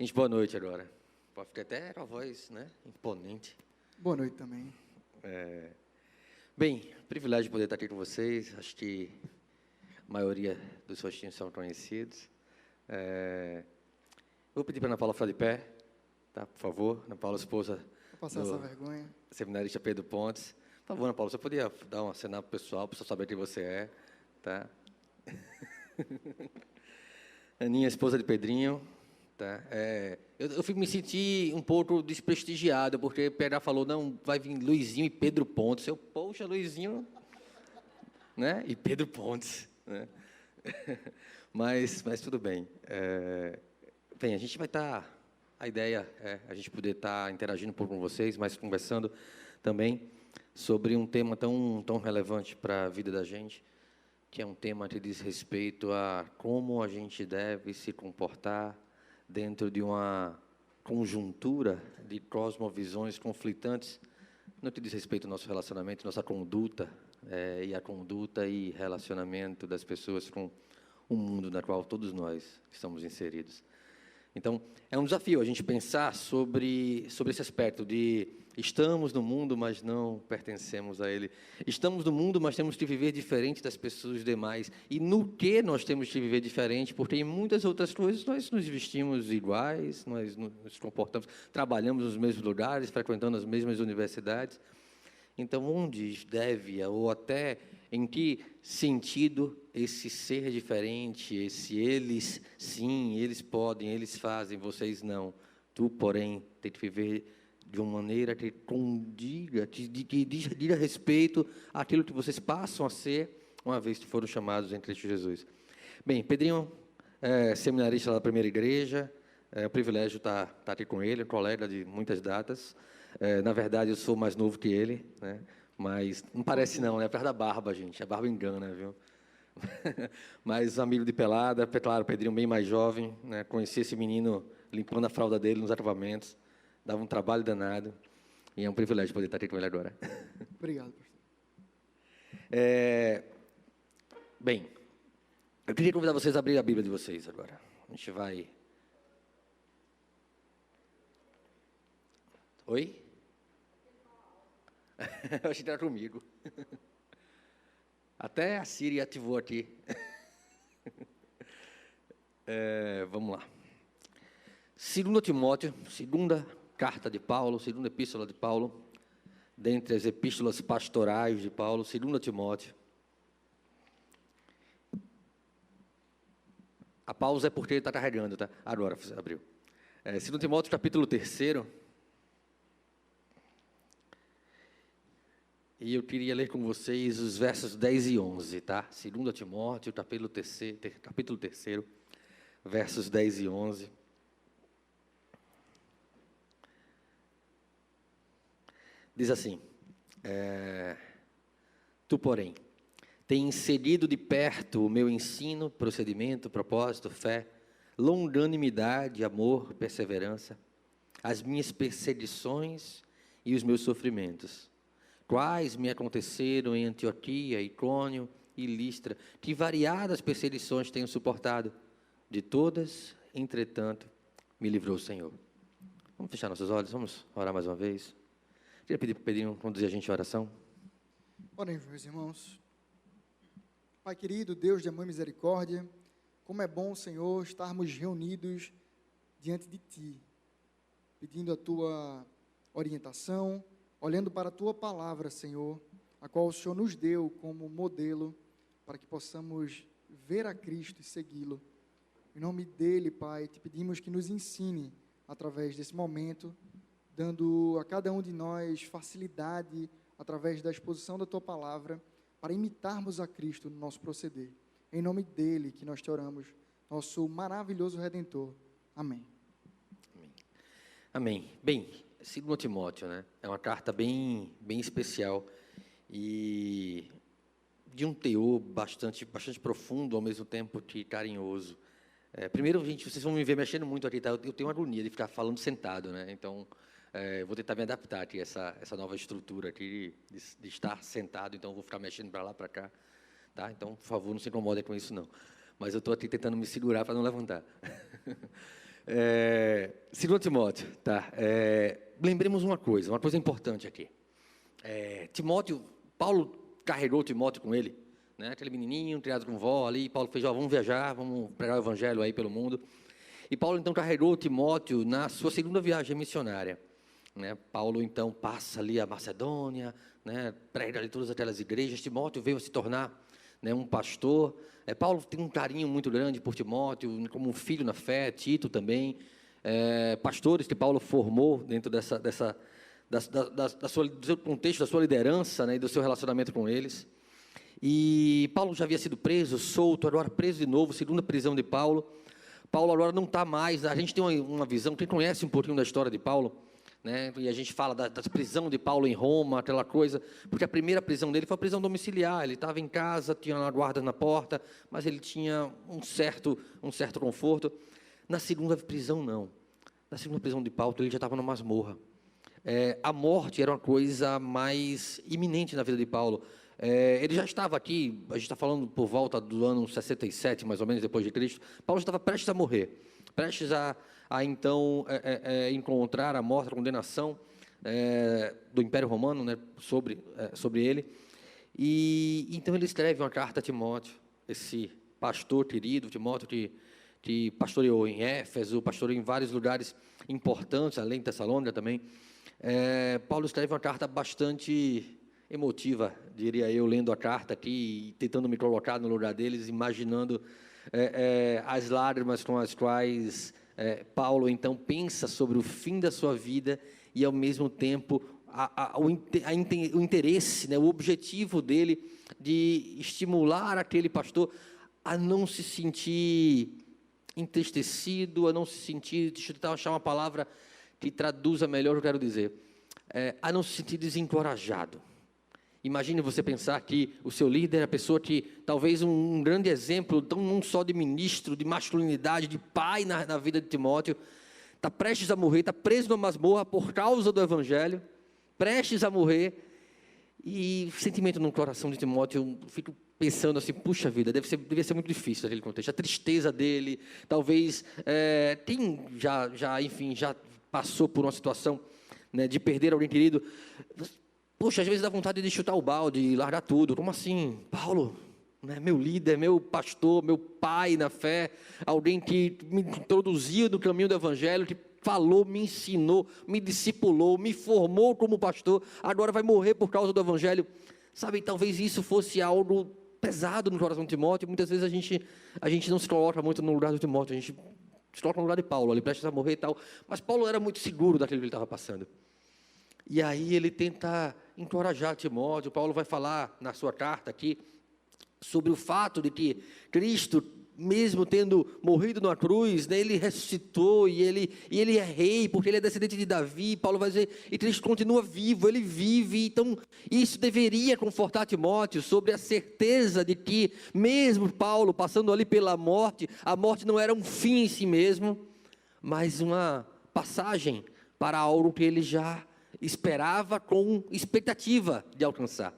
Gente, boa noite agora. Pode ficar até com a voz, né, imponente. Boa noite também. Bem, privilégio de poder estar aqui com vocês. Acho que a maioria dos rostinhos são conhecidos. Vou pedir para a Ana Paula ficar de pé, tá? Por favor. Ana Paula, esposa Vou passar essa vergonha. seminarista Pedro Pontes. Por favor, Ana Paula, você podia dar uma cena para o pessoal saber quem você é, tá? Aninha, esposa de Pedrinho. Tá? Eu me senti um pouco desprestigiado, porque Pedro falou, não, vai vir Luizinho e Pedro Pontes. Eu, poxa, Luizinho, né? E Pedro Pontes, né? mas tudo bem. Bem, a gente vai estar, a ideia é a gente poder estar interagindo um pouco com vocês, mas conversando também sobre um tema tão relevante para a vida da gente, que é um tema que diz respeito a como a gente deve se comportar dentro de uma conjuntura de cosmovisões conflitantes, no que diz respeito ao nosso relacionamento, nossa conduta, e a conduta e relacionamento das pessoas com o mundo no qual todos nós estamos inseridos. Então, é um desafio a gente pensar sobre esse aspecto de estamos no mundo, mas não pertencemos a ele. Estamos no mundo, mas temos que viver diferente das pessoas demais. E no que nós temos que viver diferente? Porque em muitas outras coisas nós nos vestimos iguais, nós nos comportamos, trabalhamos nos mesmos lugares, frequentando as mesmas universidades. Então, onde deve, ou até em que sentido esse ser diferente, esse eles, sim, eles podem, eles fazem, vocês não. Tu, porém, tem que viver de uma maneira que condiga, que diga respeito àquilo que vocês passam a ser, uma vez que foram chamados em Cristo Jesus. Bem, Pedrinho é seminarista lá da primeira igreja, é um privilégio estar aqui com ele, colega de muitas datas. Na verdade, eu sou mais novo que ele, né? Mas não parece não, né? É perto da barba, gente. A barba engana, viu? Mas amigo de pelada, claro, Pedrinho bem mais jovem, né? Conheci esse menino limpando a fralda dele nos acampamentos, dava um trabalho danado, e é um privilégio poder estar aqui com ele agora. Obrigado, pastor. Bem, eu queria convidar vocês a abrir a Bíblia de vocês agora. A gente vai... Oi? Eu achei que era comigo. Até a Siri ativou aqui. Vamos lá. 2 Timóteo, segunda carta de Paulo, segunda epístola de Paulo, dentre as epístolas pastorais de Paulo, 2 Timóteo. A pausa é porque ele está carregando, tá? Agora, abriu. 2 Timóteo, capítulo 3. E eu queria ler com vocês os versos 10 e 11, tá? 2 Timóteo, capítulo 3, versos 10 e 11. Diz assim, tu, porém, tens seguido de perto o meu ensino, procedimento, propósito, fé, longanimidade, amor, perseverança, as minhas perseguições e os meus sofrimentos, quais me aconteceram em Antioquia, Icônio e Listra, que variadas perseguições tenho suportado. De todas, entretanto, me livrou o Senhor. Vamos fechar nossos olhos, vamos orar mais uma vez. Queria pedir para o Pedrinho conduzir a gente à oração. Orem, meus irmãos. Pai querido, Deus de amor e misericórdia, como é bom, Senhor, estarmos reunidos diante de Ti, pedindo a Tua orientação, olhando para a Tua palavra, Senhor, a qual o Senhor nos deu como modelo, para que possamos ver a Cristo e segui-lo. Em nome dEle, Pai, Te pedimos que nos ensine, através desse momento, dando a cada um de nós facilidade, através da exposição da Tua palavra, para imitarmos a Cristo no nosso proceder. Em nome dEle que nós Te oramos, nosso maravilhoso Redentor. Amém. Amém. Bem, 2 Timóteo, né? É uma carta bem especial e de um teor bastante profundo, ao mesmo tempo que carinhoso. Primeiro, gente, vocês vão me ver mexendo muito aqui, tá? Eu tenho uma agonia de ficar falando sentado, né? Então, vou tentar me adaptar aqui a essa nova estrutura aqui de estar sentado, então vou ficar mexendo para lá, para cá, tá? Então, por favor, não se incomodem com isso, não. Mas eu estou aqui tentando me segurar para não levantar. Segundo Timóteo, tá? Lembremos uma coisa importante aqui. Timóteo, Paulo carregou Timóteo com ele, né? Aquele menininho criado com vó ali. Paulo fez: vamos viajar, vamos pregar o evangelho aí pelo mundo. E Paulo então carregou Timóteo na sua segunda viagem missionária, né? Paulo então passa ali a Macedônia, né? Prega ali todas aquelas igrejas. Timóteo veio a se tornar, né, um pastor. Paulo tem um carinho muito grande por Timóteo, como um filho na fé. Tito também, pastores que Paulo formou dentro do seu contexto, da sua liderança, né, e do seu relacionamento com eles. E Paulo já havia sido preso, solto, agora preso de novo, segunda prisão de Paulo. Paulo agora não está mais. A gente tem uma visão, quem conhece um pouquinho da história de Paulo, né, e a gente fala da prisão de Paulo em Roma, aquela coisa, porque a primeira prisão dele foi a prisão domiciliar. Ele estava em casa, tinha uma guarda na porta, mas ele tinha um certo conforto. Na segunda prisão, não. Na segunda prisão de Paulo, ele já estava na masmorra. A morte era uma coisa mais iminente na vida de Paulo. Ele já estava aqui, a gente está falando por volta do ano 67, mais ou menos, depois de Cristo. Paulo estava prestes a morrer, prestes a então encontrar a morte, a condenação do Império Romano, né, sobre ele. E então ele escreve uma carta a Timóteo, esse pastor querido, Timóteo, que pastoreou em Éfeso, pastoreou em vários lugares importantes, além de Tessalônica também. Paulo escreve uma carta bastante emotiva, diria eu, lendo a carta aqui, tentando me colocar no lugar deles, imaginando as lágrimas com as quais Paulo então pensa sobre o fim da sua vida e, ao mesmo tempo, o interesse, né, o objetivo dele de estimular aquele pastor a não se sentir entristecido, a não se sentir, deixa eu tentar achar uma palavra que traduza melhor o que eu quero dizer, a não se sentir desencorajado. Imagine você pensar que o seu líder é a pessoa que, talvez um grande exemplo, não só de ministro, de masculinidade, de pai na vida de Timóteo, está prestes a morrer, está preso numa masmorra por causa do evangelho, prestes a morrer, e o sentimento no coração de Timóteo, eu fico pensando assim: puxa vida, devia ser muito difícil aquele contexto, a tristeza dele, talvez, quem já passou por uma situação, né, de perder alguém querido. Poxa, às vezes dá vontade de chutar o balde e largar tudo. Como assim? Paulo, né, meu líder, meu pastor, meu pai na fé, alguém que me introduziu no caminho do evangelho, que falou, me ensinou, me discipulou, me formou como pastor, agora vai morrer por causa do evangelho. Sabe, talvez isso fosse algo pesado no coração de Timóteo. Muitas vezes a gente não se coloca muito no lugar do Timóteo, a gente se coloca no lugar de Paulo, ali prestes a morrer e tal. Mas Paulo era muito seguro daquilo que ele estava passando. E aí ele tenta encorajar Timóteo. Paulo vai falar na sua carta aqui sobre o fato de que Cristo, mesmo tendo morrido na cruz, né, ele ressuscitou e ele é rei, porque ele é descendente de Davi. Paulo vai dizer, e Cristo continua vivo, ele vive. Então, isso deveria confortar Timóteo sobre a certeza de que, mesmo Paulo passando ali pela morte, a morte não era um fim em si mesmo, mas uma passagem para algo que ele já esperava com expectativa de alcançar,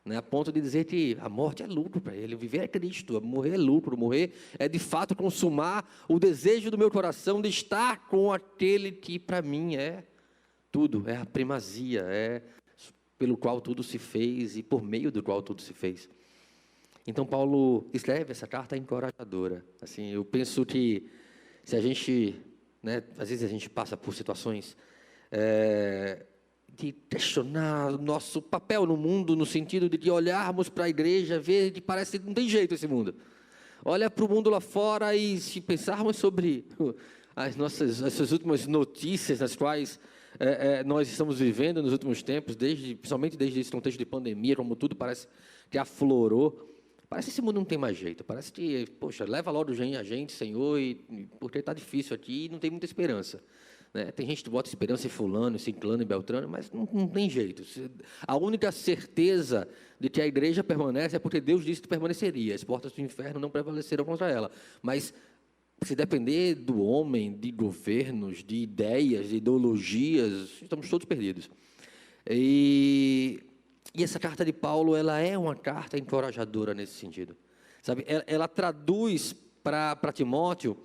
né? A ponto de dizer que a morte é lucro para ele, viver é Cristo, morrer é lucro, morrer é de fato consumar o desejo do meu coração de estar com aquele que para mim é tudo, é a primazia, é pelo qual tudo se fez e por meio do qual tudo se fez. Então Paulo escreve essa carta encorajadora. Assim, eu penso que se a gente, né, às vezes a gente passa por situações de questionar o nosso papel no mundo, no sentido de olharmos para a igreja, ver que parece que não tem jeito esse mundo. Olha para o mundo lá fora e se pensarmos sobre essas últimas notícias nas quais nós estamos vivendo nos últimos tempos, principalmente desde esse contexto de pandemia, como tudo parece que aflorou, parece que esse mundo não tem mais jeito, parece que, poxa, leva logo a gente, Senhor, porque está difícil aqui e não tem muita esperança. Né? Tem gente que bota esperança em fulano, em ciclano, em beltrano, mas não tem jeito. A única certeza de que a igreja permanece é porque Deus disse que permaneceria. As portas do inferno não prevaleceram contra ela. Mas, se depender do homem, de governos, de ideias, de ideologias, estamos todos perdidos. E essa carta de Paulo, ela é uma carta encorajadora nesse sentido. Sabe? Ela traduz para Timóteo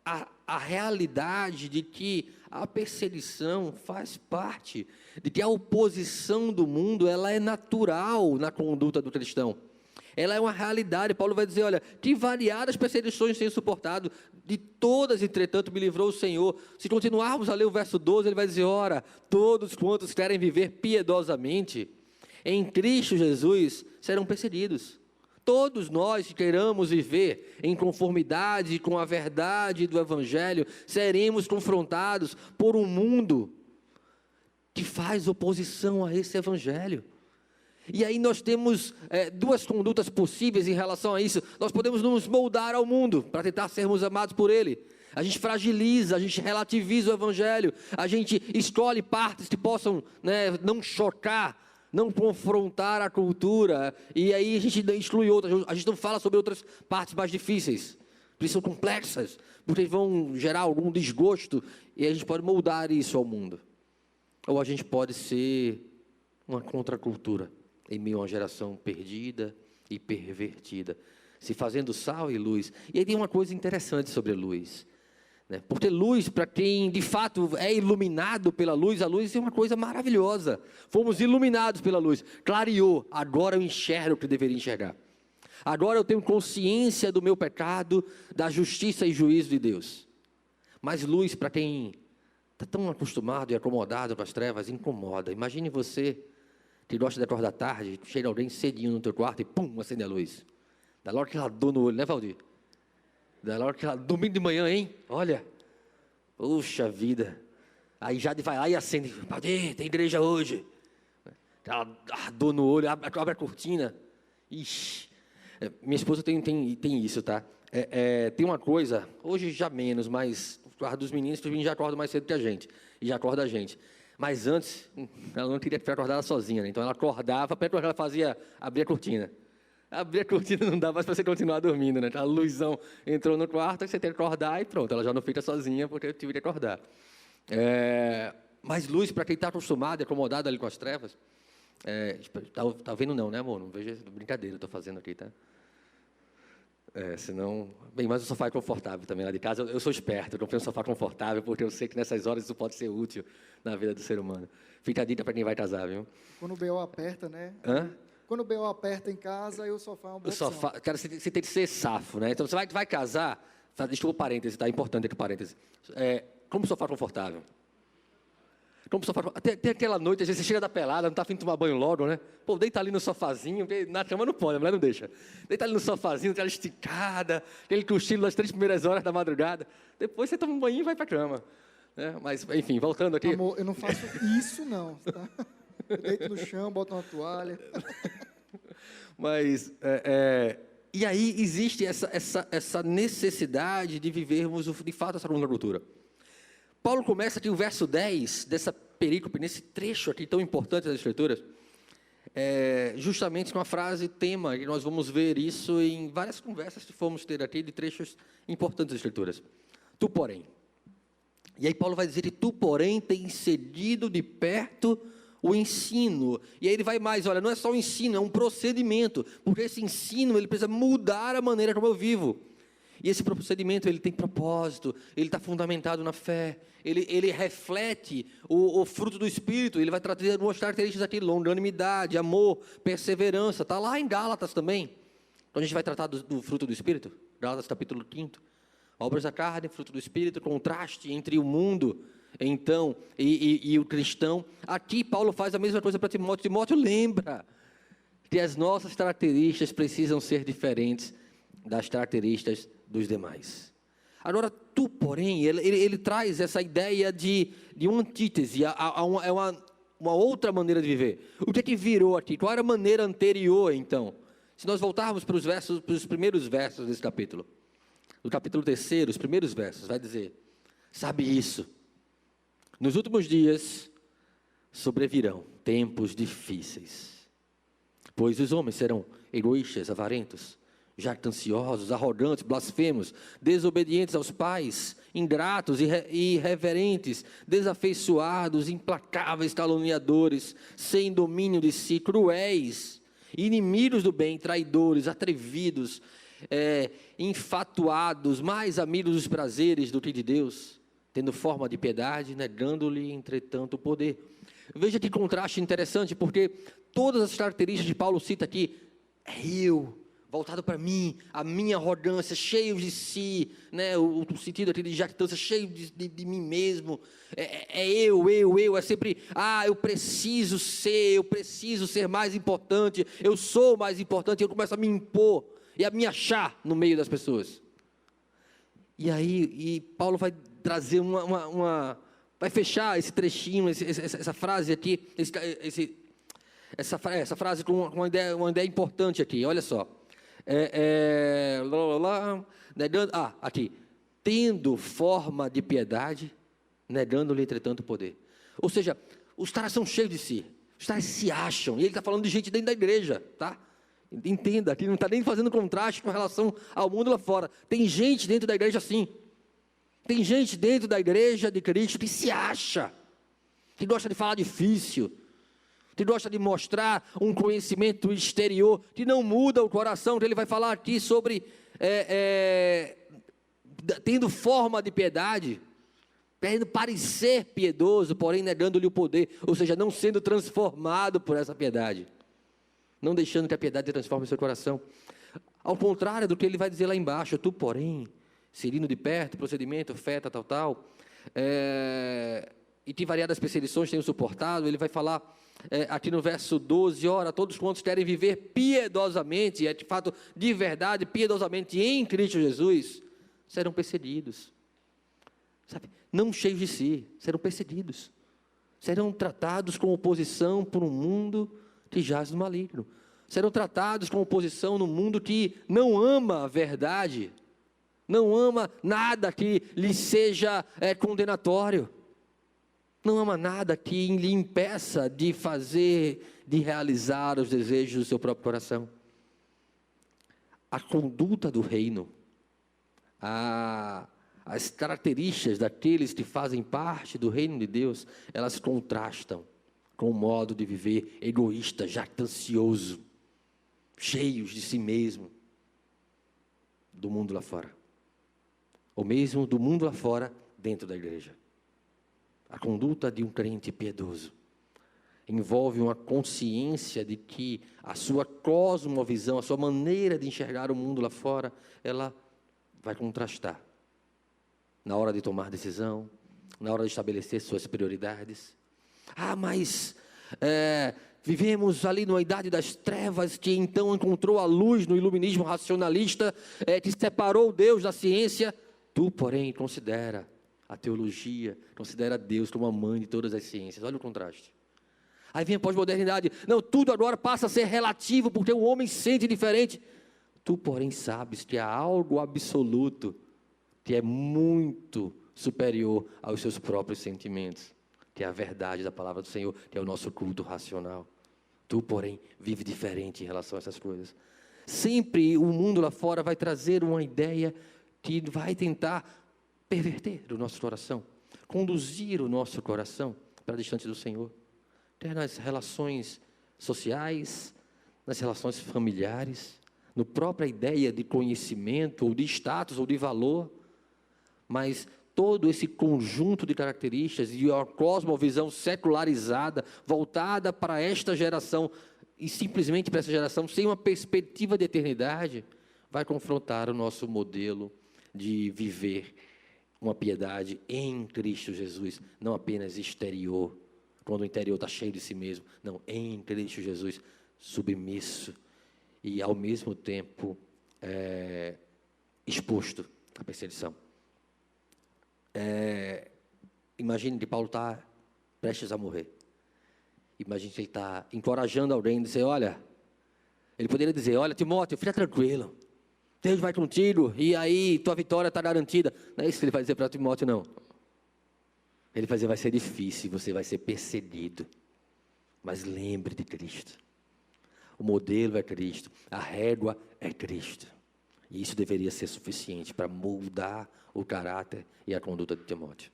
a realidade de que a perseguição faz parte, de que a oposição do mundo, ela é natural na conduta do cristão. Ela é uma realidade. Paulo vai dizer, olha, que variadas perseguições tenho suportado, de todas, entretanto, me livrou o Senhor. Se continuarmos a ler o verso 12, ele vai dizer, ora, todos quantos querem viver piedosamente em Cristo Jesus serão perseguidos. Todos nós que queiramos viver em conformidade com a verdade do Evangelho, seremos confrontados por um mundo que faz oposição a esse Evangelho. E aí nós temos duas condutas possíveis em relação a isso. Nós podemos nos moldar ao mundo para tentar sermos amados por ele. A gente fragiliza, a gente relativiza o Evangelho, a gente escolhe partes que possam, não chocar, não confrontar a cultura, e aí a gente exclui outras, a gente não fala sobre outras partes mais difíceis, porque são complexas, porque vão gerar algum desgosto, e a gente pode moldar isso ao mundo. Ou a gente pode ser uma contracultura, em meio a uma geração perdida e pervertida, se fazendo sal e luz. E aí tem uma coisa interessante sobre luz, porque luz, para quem de fato é iluminado pela luz, a luz é uma coisa maravilhosa. Fomos iluminados pela luz, clareou, agora eu enxergo o que deveria enxergar. Agora eu tenho consciência do meu pecado, da justiça e juízo de Deus. Mas luz, para quem está tão acostumado e acomodado com as trevas, incomoda. Imagine você que gosta de acordar tarde, chega alguém cedinho no teu quarto e pum, acende a luz. Dá logo aquela dor no olho, né, Valdir? Dá logo aquela, domingo de manhã, hein? Olha, puxa vida. Aí já vai lá e acende. Valdir, tem igreja hoje. Aquela dor no olho, abre a cortina. Ixi. Minha esposa tem isso, tá? Tem uma coisa, hoje já menos, mas o quarto dos meninos já acorda mais cedo que a gente. E já acorda a gente. Mas antes, ela não queria ficar acordada sozinha, né? Então ela acordava, a primeira coisa que ela fazia, abria a cortina. Abrir a cortina não dá mais para você continuar dormindo, né? A luzão entrou no quarto, você tem que acordar e pronto, ela já não fica sozinha porque eu tive que acordar. Mas luz, para quem está acostumado, acomodado ali com as trevas, tá vendo não, né, amor? Não veja, brincadeira, eu estou fazendo aqui, tá? Senão... Bem, mas o sofá é confortável também lá de casa. Eu sou esperto, eu comprei um sofá confortável, porque eu sei que nessas horas isso pode ser útil na vida do ser humano. Fica a dica para quem vai casar, viu? Quando o B.O. aperta, né? Hã? Quando o B.O. aperta em casa, aí o sofá é uma boa opção. Cara, você tem que ser safo, né? Então, você vai casar... Desculpa o parêntese, tá? Importante aqui o parêntese. Como o sofá confortável. Como o sofá... Tem aquela noite, às vezes você chega da pelada, não está afim de tomar banho logo, né? Pô, deita ali no sofazinho, porque na cama não pode, a mulher não deixa. Deita ali no sofazinho, aquela esticada, aquele cochilo das 3 primeiras horas da madrugada. Depois você toma um banho e vai para a cama. Mas, enfim, voltando aqui... Amor, eu não faço isso, não, tá? Eu deito no chão, boto uma toalha. Mas, e aí existe essa necessidade de vivermos, de fato, essa contracultura. Paulo começa aqui o verso 10 dessa perícope, nesse trecho aqui tão importante das Escrituras, justamente com a frase tema, e nós vamos ver isso em várias conversas que fomos ter aqui de trechos importantes das Escrituras. Tu, porém. E aí Paulo vai dizer que tu, porém, tens seguido de perto o ensino. E aí ele vai mais, olha, não é só o ensino, é um procedimento, porque esse ensino, ele precisa mudar a maneira como eu vivo. E esse procedimento, ele tem propósito, ele está fundamentado na fé, ele reflete o fruto do Espírito, ele vai trazer umas características aqui, longanimidade, amor, perseverança, está lá em Gálatas também. Então a gente vai tratar do fruto do Espírito, Gálatas capítulo 5, obras da carne, fruto do Espírito, contraste entre o mundo, então, e o cristão. Aqui Paulo faz a mesma coisa para Timóteo. Timóteo lembra que as nossas características precisam ser diferentes das características dos demais. Agora, tu, porém, ele traz essa ideia de uma antítese, uma outra maneira de viver. O que é que virou aqui? Qual era a maneira anterior, então? Se nós voltarmos para os primeiros versos desse capítulo, do capítulo 3, os primeiros versos, vai dizer, sabe isso, nos últimos dias sobrevirão tempos difíceis, pois os homens serão egoístas, avarentos, jactanciosos, arrogantes, blasfemos, desobedientes aos pais, ingratos e irreverentes, desafeiçoados, implacáveis, caluniadores, sem domínio de si, cruéis, inimigos do bem, traidores, atrevidos, infatuados, mais amigos dos prazeres do que de Deus, tendo forma de piedade, negando-lhe, entretanto, o poder. Veja que contraste interessante, porque todas as características de Paulo cita aqui, eu, voltado para mim, a minha arrogância, cheio de si, né, o sentido aqui de jactância, cheio de mim mesmo, eu, é sempre, eu preciso ser mais importante, eu sou mais importante, eu começo a me impor, e a me achar no meio das pessoas. E aí, Paulo vai trazer vai fechar esse trechinho, essa frase aqui, essa frase com uma ideia importante aqui, olha só. Aqui, tendo forma de piedade, negando-lhe, entretanto, o poder. Ou seja, os caras são cheios de si, os caras se acham, e ele está falando de gente dentro da igreja, tá? Entenda, aqui não está nem fazendo contraste com relação ao mundo lá fora. Tem gente dentro da igreja assim. Tem gente dentro da igreja de Cristo que se acha, que gosta de falar difícil, que gosta de mostrar um conhecimento exterior, que não muda o coração. Ele vai falar aqui sobre tendo forma de piedade, querendo parecer piedoso, porém negando-lhe o poder, ou seja, não sendo transformado por essa piedade, não deixando que a piedade transforme o seu coração. Ao contrário do que ele vai dizer lá embaixo, tu, porém, seguindo de perto, procedimento, fé, tal, e que variadas perseguições tenho suportado. Ele vai falar aqui no verso 12, ora, todos quantos querem viver piedosamente, de fato, de verdade, piedosamente em Cristo Jesus, serão perseguidos, sabe? Não cheios de si, serão perseguidos, serão tratados com oposição por um mundo que jaz no maligno, serão tratados com oposição no mundo que não ama a verdade, não ama nada que lhe seja condenatório, não ama nada que lhe impeça de realizar os desejos do seu próprio coração. A conduta do reino, as características daqueles que fazem parte do reino de Deus, elas contrastam com o modo de viver egoísta, jactancioso, cheios de si mesmo, do mundo lá fora. Ou mesmo do mundo lá fora, dentro da igreja. A conduta de um crente piedoso envolve uma consciência de que a sua cosmovisão, a sua maneira de enxergar o mundo lá fora, ela vai contrastar na hora de tomar decisão, na hora de estabelecer suas prioridades. Mas vivemos ali numa idade das trevas, que então encontrou a luz no iluminismo racionalista, que separou Deus da ciência. Tu, porém, considera a teologia, considera Deus como a mãe de todas as ciências. Olha o contraste. Aí vem a pós-modernidade. Não, tudo agora passa a ser relativo, porque o homem sente diferente. Tu, porém, sabes que há algo absoluto, que é muito superior aos seus próprios sentimentos, que é a verdade da palavra do Senhor, que é o nosso culto racional. Tu, porém, vive diferente em relação a essas coisas. Sempre o mundo lá fora vai trazer uma ideia que vai tentar perverter o nosso coração, conduzir o nosso coração para distante do Senhor, quer nas relações sociais, nas relações familiares, na própria ideia de conhecimento, ou de status, ou de valor, mas todo esse conjunto de características e a cosmovisão secularizada, voltada para esta geração, e simplesmente para essa geração, sem uma perspectiva de eternidade, vai confrontar o nosso modelo de viver uma piedade em Cristo Jesus, não apenas exterior, quando o interior está cheio de si mesmo, não, em Cristo Jesus, submisso e ao mesmo tempo exposto à perseguição. Imagine que Paulo está prestes a morrer, imagine que ele está encorajando alguém, dizer, ele poderia dizer, Timóteo, fica tranquilo, Deus vai contigo, e aí tua vitória está garantida. Não é isso que ele vai dizer para Timóteo, não. Ele vai dizer, vai ser difícil, você vai ser perseguido, mas lembre de Cristo. O modelo é Cristo, a régua é Cristo. E isso deveria ser suficiente para moldar o caráter e a conduta de Timóteo.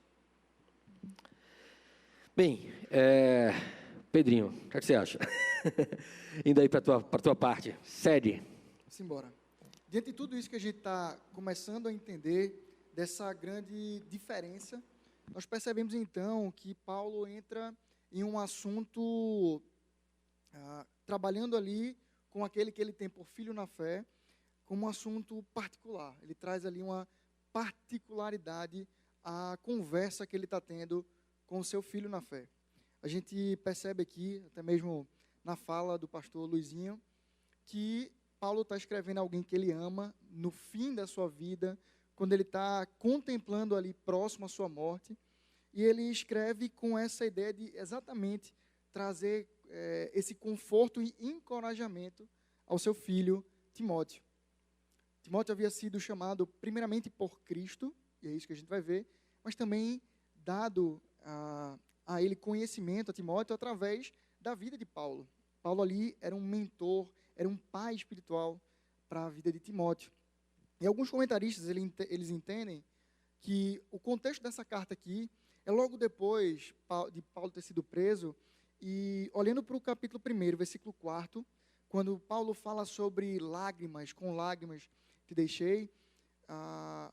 Bem, Pedrinho, o que você acha? Indo aí para a tua parte, segue. Simbora. Diante de tudo isso que a gente está começando a entender, dessa grande diferença, nós percebemos então que Paulo entra em um assunto, trabalhando ali com aquele que ele tem por filho na fé, como um assunto particular. Ele traz ali uma particularidade à conversa que ele está tendo com o seu filho na fé. A gente percebe aqui, até mesmo na fala do pastor Luizinho, que Paulo está escrevendo a alguém que ele ama no fim da sua vida, quando ele está contemplando ali próximo à sua morte, e ele escreve com essa ideia de exatamente trazer esse conforto e encorajamento ao seu filho Timóteo. Timóteo havia sido chamado primeiramente por Cristo, e é isso que a gente vai ver, mas também dado a ele conhecimento, a Timóteo, através da vida de Paulo. Paulo ali era um mentor, era um pai espiritual para a vida de Timóteo. E alguns comentaristas, eles entendem que o contexto dessa carta aqui é logo depois de Paulo ter sido preso, e olhando para o capítulo 1, versículo 4, quando Paulo fala sobre lágrimas, com lágrimas te deixei,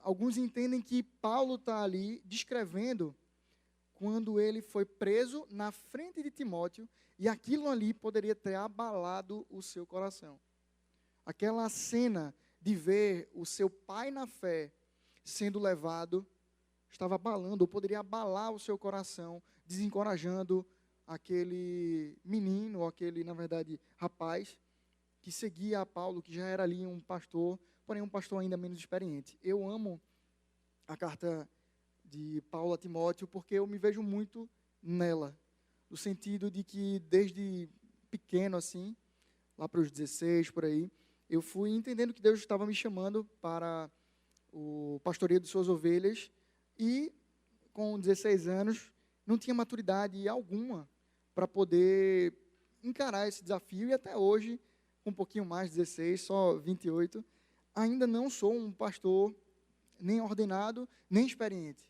alguns entendem que Paulo está ali descrevendo quando ele foi preso na frente de Timóteo, e aquilo ali poderia ter abalado o seu coração. Aquela cena de ver o seu pai na fé sendo levado, estava abalando, ou poderia abalar o seu coração, desencorajando aquele menino, ou aquele, na verdade, rapaz, que seguia a Paulo, que já era ali um pastor, porém um pastor ainda menos experiente. Eu amo a carta de Paulo a Timóteo, porque eu me vejo muito nela, no sentido de que desde pequeno, assim, lá para os 16, por aí, eu fui entendendo que Deus estava me chamando para o pastoreio de suas ovelhas, e com 16 anos não tinha maturidade alguma para poder encarar esse desafio, e até hoje, com um pouquinho mais, 16, só 28, ainda não sou um pastor nem ordenado, nem experiente.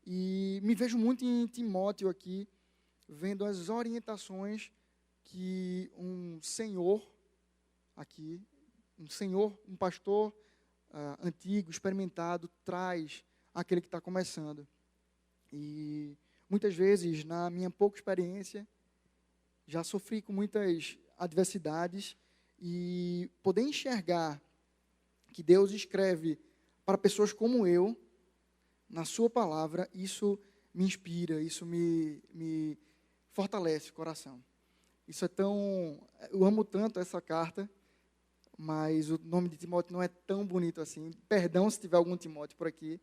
E me vejo muito em Timóteo aqui, vendo as orientações que um senhor aqui, um pastor antigo, experimentado, traz àquele que está começando. E muitas vezes, na minha pouca experiência, já sofri com muitas adversidades, e poder enxergar que Deus escreve para pessoas como eu, na sua palavra, isso me inspira, isso me fortalece o coração. Isso é tão... Eu amo tanto essa carta, mas o nome de Timóteo não é tão bonito assim. Perdão se tiver algum Timóteo por aqui,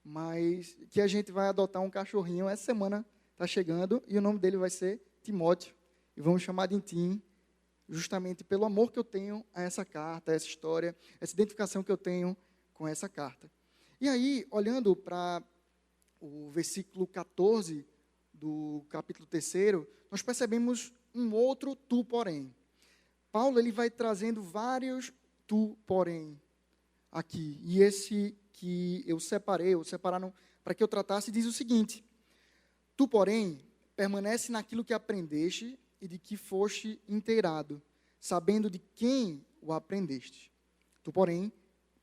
mas que a gente vai adotar um cachorrinho. Essa semana está chegando, e o nome dele vai ser Timóteo. E vamos chamar de Tim, justamente pelo amor que eu tenho a essa carta, a essa história, essa identificação que eu tenho com essa carta. E aí, olhando para o versículo 14 do capítulo 3, nós percebemos um outro tu, porém. Paulo ele vai trazendo vários tu, porém, aqui. E esse que eu separaram para que eu tratasse, diz o seguinte: tu, porém, permanece naquilo que aprendeste e de que foste inteirado, sabendo de quem o aprendeste. Tu, porém,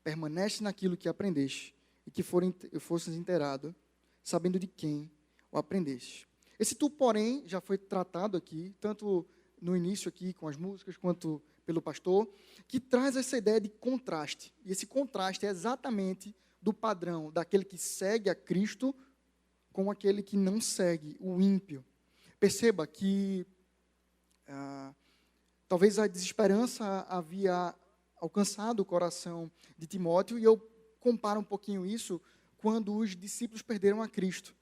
permanece naquilo que aprendeste e que fostes inteirado, sabendo de quem o aprendeste. Esse tu, porém, já foi tratado aqui, tanto no início aqui com as músicas, quanto pelo pastor, que traz essa ideia de contraste. E esse contraste é exatamente do padrão daquele que segue a Cristo com aquele que não segue, o ímpio. Perceba que talvez a desesperança havia alcançado o coração de Timóteo, e eu comparo um pouquinho isso quando os discípulos perderam a Cristo.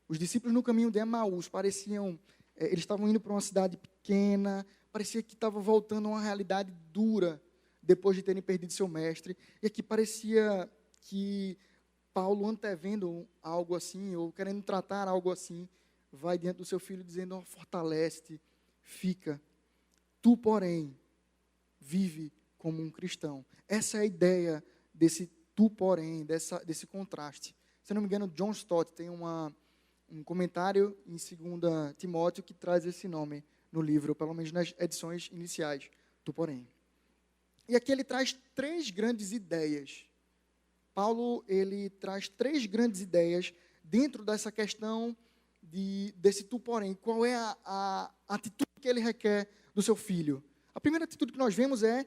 Os discípulos no caminho de Emaús pareciam, eles estavam indo para uma cidade pequena, parecia que estava voltando a uma realidade dura depois de terem perdido seu mestre, e aqui parecia que Paulo, antevendo algo assim, ou querendo tratar algo assim, vai diante do seu filho dizendo: fortalece-te, fica. Tu, porém, vive como um cristão. Essa é a ideia desse tu, porém, desse contraste. Se não me engano, John Stott tem um comentário em 2 Timóteo que traz esse nome no livro, pelo menos nas edições iniciais, tu, porém. E aqui ele traz 3 grandes ideias. Paulo, ele traz 3 grandes ideias dentro dessa questão desse tu, porém. Qual é a atitude que ele requer do seu filho? A primeira atitude que nós vemos é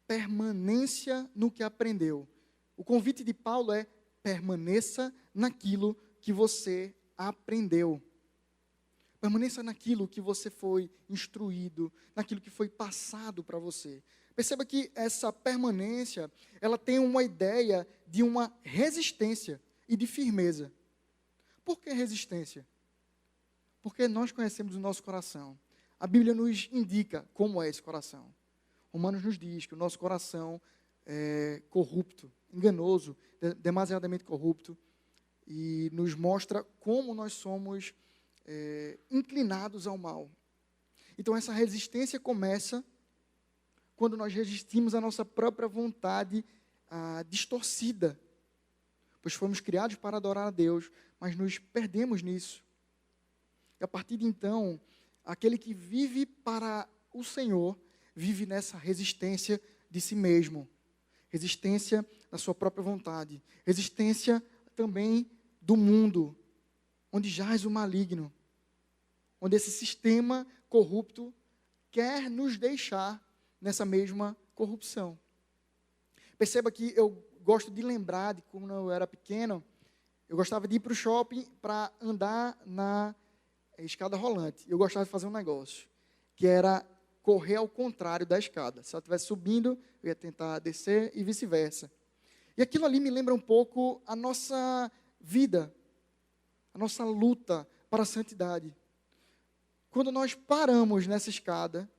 permanência no que aprendeu. O convite de Paulo é permaneça naquilo que você aprendeu. Permaneça naquilo que você foi instruído, naquilo que foi passado para você. Perceba que essa permanência, ela tem uma ideia de uma resistência e de firmeza. Por que resistência? Porque nós conhecemos o nosso coração. A Bíblia nos indica como é esse coração. Romanos nos diz que o nosso coração é corrupto, enganoso, demasiadamente corrupto, e nos mostra como nós somos inclinados ao mal. Então essa resistência começa quando nós resistimos à nossa própria vontade distorcida, pois fomos criados para adorar a Deus, mas nos perdemos nisso. E a partir de então, aquele que vive para o Senhor, vive nessa resistência de si mesmo, resistência da sua própria vontade, resistência também do mundo, onde jaz o maligno, onde esse sistema corrupto quer nos deixar nessa mesma corrupção. Perceba que eu gosto de lembrar de quando eu era pequeno, eu gostava de ir para o shopping para andar na escada rolante. Eu gostava de fazer um negócio, que era correr ao contrário da escada. Se ela estivesse subindo, eu ia tentar descer e vice-versa. E aquilo ali me lembra um pouco a nossa vida, a nossa luta para a santidade. Quando nós paramos nessa escada,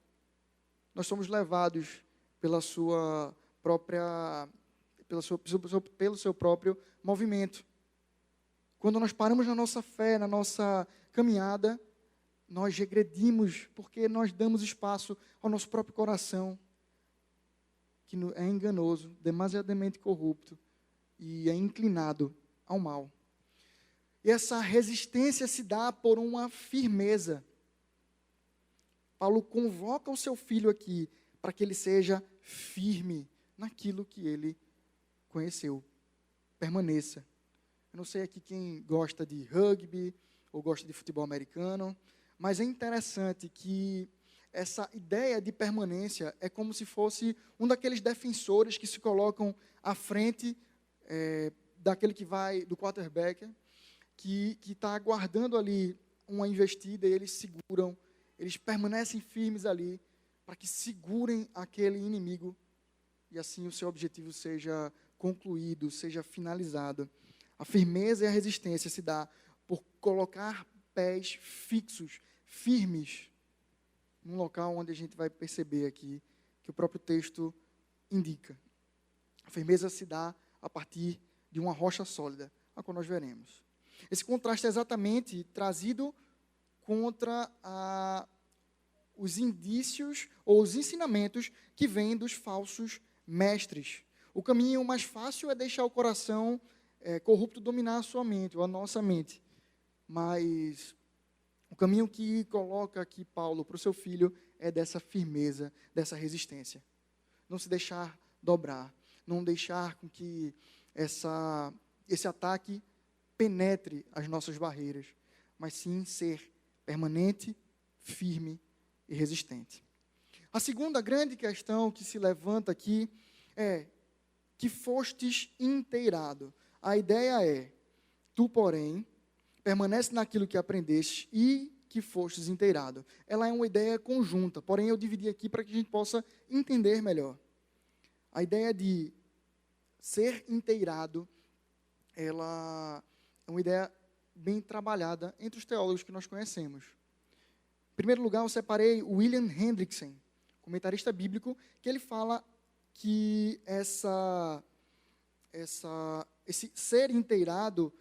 nós somos levados pelo seu próprio movimento. Quando nós paramos na nossa fé, na nossa caminhada, nós regredimos porque nós damos espaço ao nosso próprio coração, que é enganoso, demasiadamente corrupto e é inclinado ao mal. E essa resistência se dá por uma firmeza. Paulo convoca o seu filho aqui para que ele seja firme naquilo que ele conheceu. Permaneça. Eu não sei aqui quem gosta de rugby ou gosta de futebol americano, mas é interessante que essa ideia de permanência é como se fosse um daqueles defensores que se colocam à frente daquele que vai, do quarterback, que está aguardando ali uma investida e eles seguram, eles permanecem firmes ali para que segurem aquele inimigo e assim o seu objetivo seja concluído, seja finalizado. A firmeza e a resistência se dá por colocar pés fixos, firmes, num local onde a gente vai perceber aqui que o próprio texto indica. A firmeza se dá a partir de uma rocha sólida, a qual nós veremos. Esse contraste é exatamente trazido contra os indícios ou os ensinamentos que vêm dos falsos mestres. O caminho mais fácil é deixar o coração corrupto dominar a sua mente, ou a nossa mente. Mas o caminho que coloca aqui Paulo para o seu filho é dessa firmeza, dessa resistência. Não se deixar dobrar, não deixar com que esse ataque penetre as nossas barreiras, mas sim ser permanente, firme e resistente. A segunda grande questão que se levanta aqui é que fostes inteirado. A ideia é, tu, porém, permanece naquilo que aprendeste e que fostes inteirado. Ela é uma ideia conjunta, porém eu dividi aqui para que a gente possa entender melhor. A ideia de ser inteirado, ela é uma ideia bem trabalhada entre os teólogos que nós conhecemos. Em primeiro lugar, eu separei William Hendrickson, comentarista bíblico, que ele fala que esse ser inteirado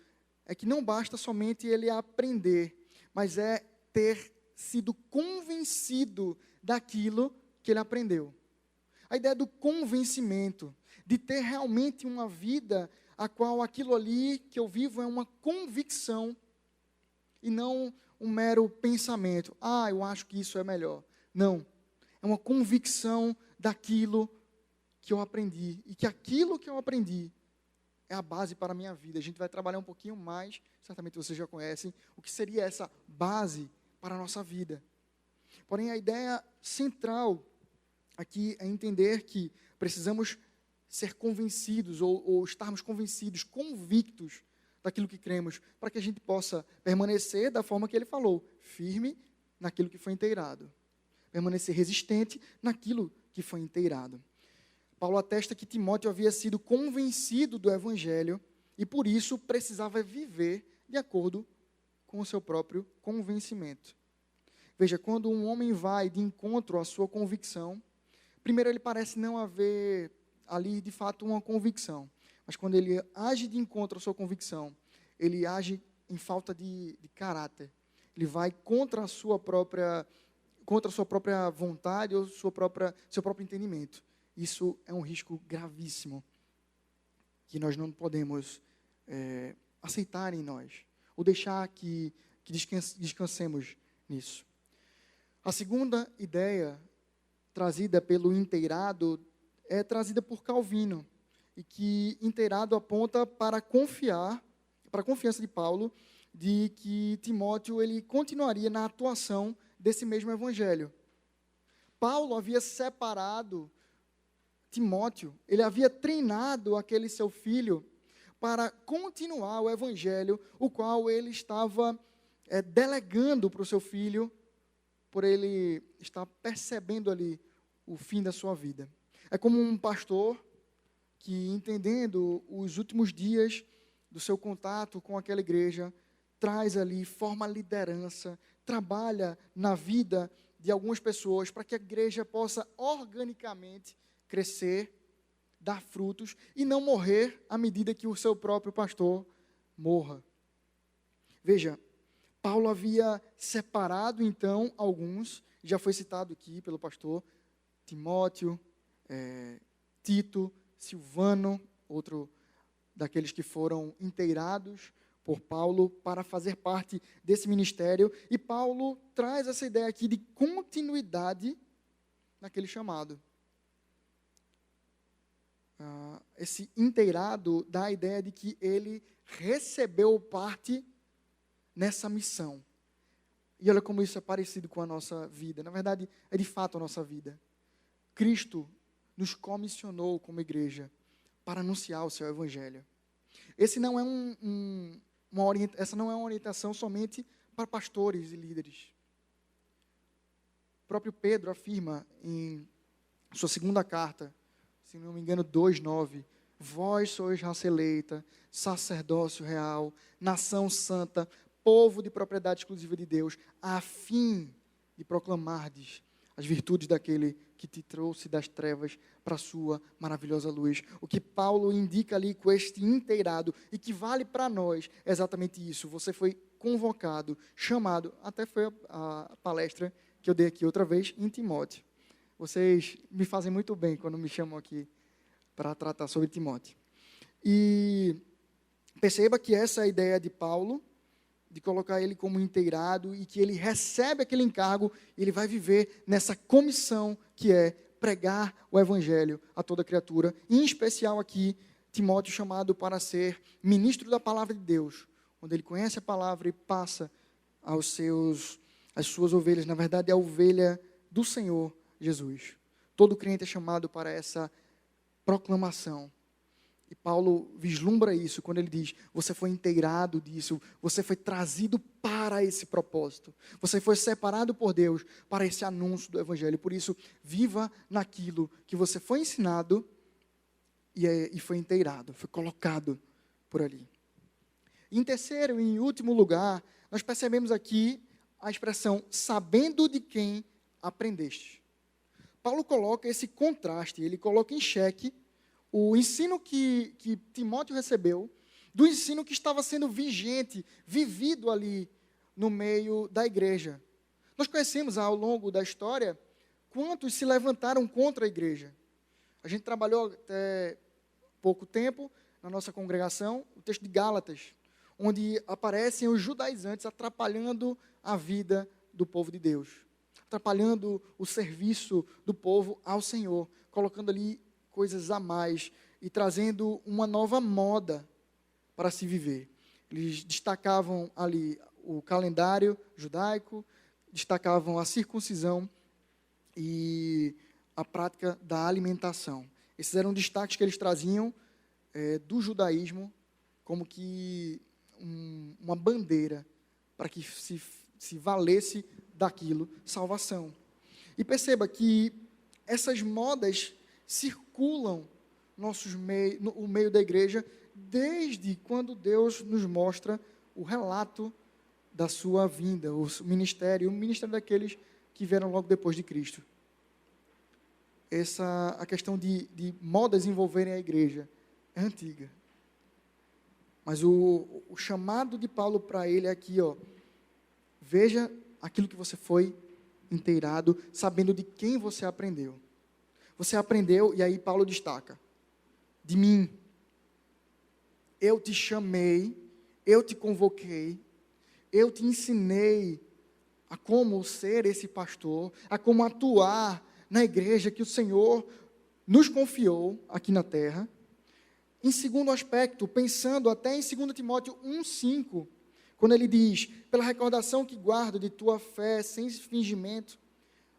é que não basta somente ele aprender, mas é ter sido convencido daquilo que ele aprendeu. A ideia do convencimento, de ter realmente uma vida a qual aquilo ali que eu vivo é uma convicção e não um mero pensamento. Eu acho que isso é melhor. Não. É uma convicção daquilo que eu aprendi, e que aquilo que eu aprendi é a base para a minha vida. A gente vai trabalhar um pouquinho mais, certamente vocês já conhecem, o que seria essa base para a nossa vida. Porém, a ideia central aqui é entender que precisamos ser convencidos, ou estarmos convencidos, convictos daquilo que cremos, para que a gente possa permanecer da forma que ele falou, firme naquilo que foi inteirado. Permanecer resistente naquilo que foi inteirado. Paulo atesta que Timóteo havia sido convencido do Evangelho e, por isso, precisava viver de acordo com o seu próprio convencimento. Veja, quando um homem vai de encontro à sua convicção, primeiro ele parece não haver ali, de fato, uma convicção. Mas quando ele age de encontro à sua convicção, ele age em falta de caráter. Ele vai contra a sua própria vontade ou seu próprio entendimento. Isso é um risco gravíssimo que nós não podemos aceitar em nós, ou deixar que descansemos nisso. A segunda ideia trazida pelo inteirado é trazida por Calvino, e que inteirado aponta para a confiança de Paulo de que Timóteo ele continuaria na atuação desse mesmo evangelho. Paulo havia separado Timóteo, ele havia treinado aquele seu filho para continuar o evangelho, o qual ele estava delegando para o seu filho, por ele estar percebendo ali o fim da sua vida. É como um pastor que, entendendo os últimos dias do seu contato com aquela igreja, traz ali, forma liderança, trabalha na vida de algumas pessoas para que a igreja possa organicamente crescer, dar frutos e não morrer à medida que o seu próprio pastor morra. Veja, Paulo havia separado então alguns, já foi citado aqui pelo pastor, Timóteo, Tito, Silvano, outro daqueles que foram inteirados por Paulo para fazer parte desse ministério, e Paulo traz essa ideia aqui de continuidade naquele chamado. Esse inteirado dá a ideia de que ele recebeu parte nessa missão. E olha como isso é parecido com a nossa vida. Na verdade, é de fato a nossa vida. Cristo nos comissionou como igreja para anunciar o seu evangelho. Essa não é uma orientação somente para pastores e líderes. O próprio Pedro afirma em sua segunda carta, se não me engano, 2:9, vós sois raça eleita, sacerdócio real, nação santa, povo de propriedade exclusiva de Deus, a fim de proclamardes as virtudes daquele que te trouxe das trevas para a sua maravilhosa luz. O que Paulo indica ali com este inteirado, e que vale para nós, é exatamente isso. Você foi convocado, chamado, até foi a palestra que eu dei aqui outra vez em Timóteo. Vocês me fazem muito bem quando me chamam aqui para tratar sobre Timóteo. E perceba que essa é a ideia de Paulo, de colocar ele como inteirado, e que ele recebe aquele encargo, e ele vai viver nessa comissão que é pregar o evangelho a toda criatura, em especial aqui, Timóteo chamado para ser ministro da palavra de Deus, onde ele conhece a palavra e passa às suas ovelhas, na verdade é a ovelha do Senhor Jesus. Todo crente é chamado para essa proclamação. E Paulo vislumbra isso quando ele diz, você foi inteirado disso, você foi trazido para esse propósito, você foi separado por Deus para esse anúncio do evangelho. Por isso, viva naquilo que você foi ensinado e foi inteirado, foi colocado por ali. Em terceiro e em último lugar, nós percebemos aqui a expressão, sabendo de quem aprendeste. Paulo coloca esse contraste, ele coloca em xeque o ensino que Timóteo recebeu, do ensino que estava sendo vigente, vivido ali no meio da igreja. Nós conhecemos ao longo da história quantos se levantaram contra a igreja. A gente trabalhou até pouco tempo na nossa congregação o texto de Gálatas, onde aparecem os judaizantes atrapalhando a vida do povo de Deus, atrapalhando o serviço do povo ao Senhor, colocando ali coisas a mais e trazendo uma nova moda para se viver. Eles destacavam ali o calendário judaico, destacavam a circuncisão e a prática da alimentação. Esses eram destaques que eles traziam do judaísmo como que uma bandeira para que se valesse daquilo salvação. E perceba que essas modas circulam no meio da igreja desde quando Deus nos mostra o relato da sua vinda, o ministério daqueles que vieram logo depois de Cristo. A questão de modas envolverem a igreja é antiga. Mas o chamado de Paulo para ele é aqui, veja aquilo que você foi inteirado, sabendo de quem você aprendeu. Você aprendeu, e aí Paulo destaca, de mim. Eu te chamei, eu te convoquei, eu te ensinei a como ser esse pastor, a como atuar na igreja que o Senhor nos confiou aqui na terra. Em segundo aspecto, pensando até em 2 Timóteo 1,5, quando ele diz, pela recordação que guardo de tua fé sem fingimento,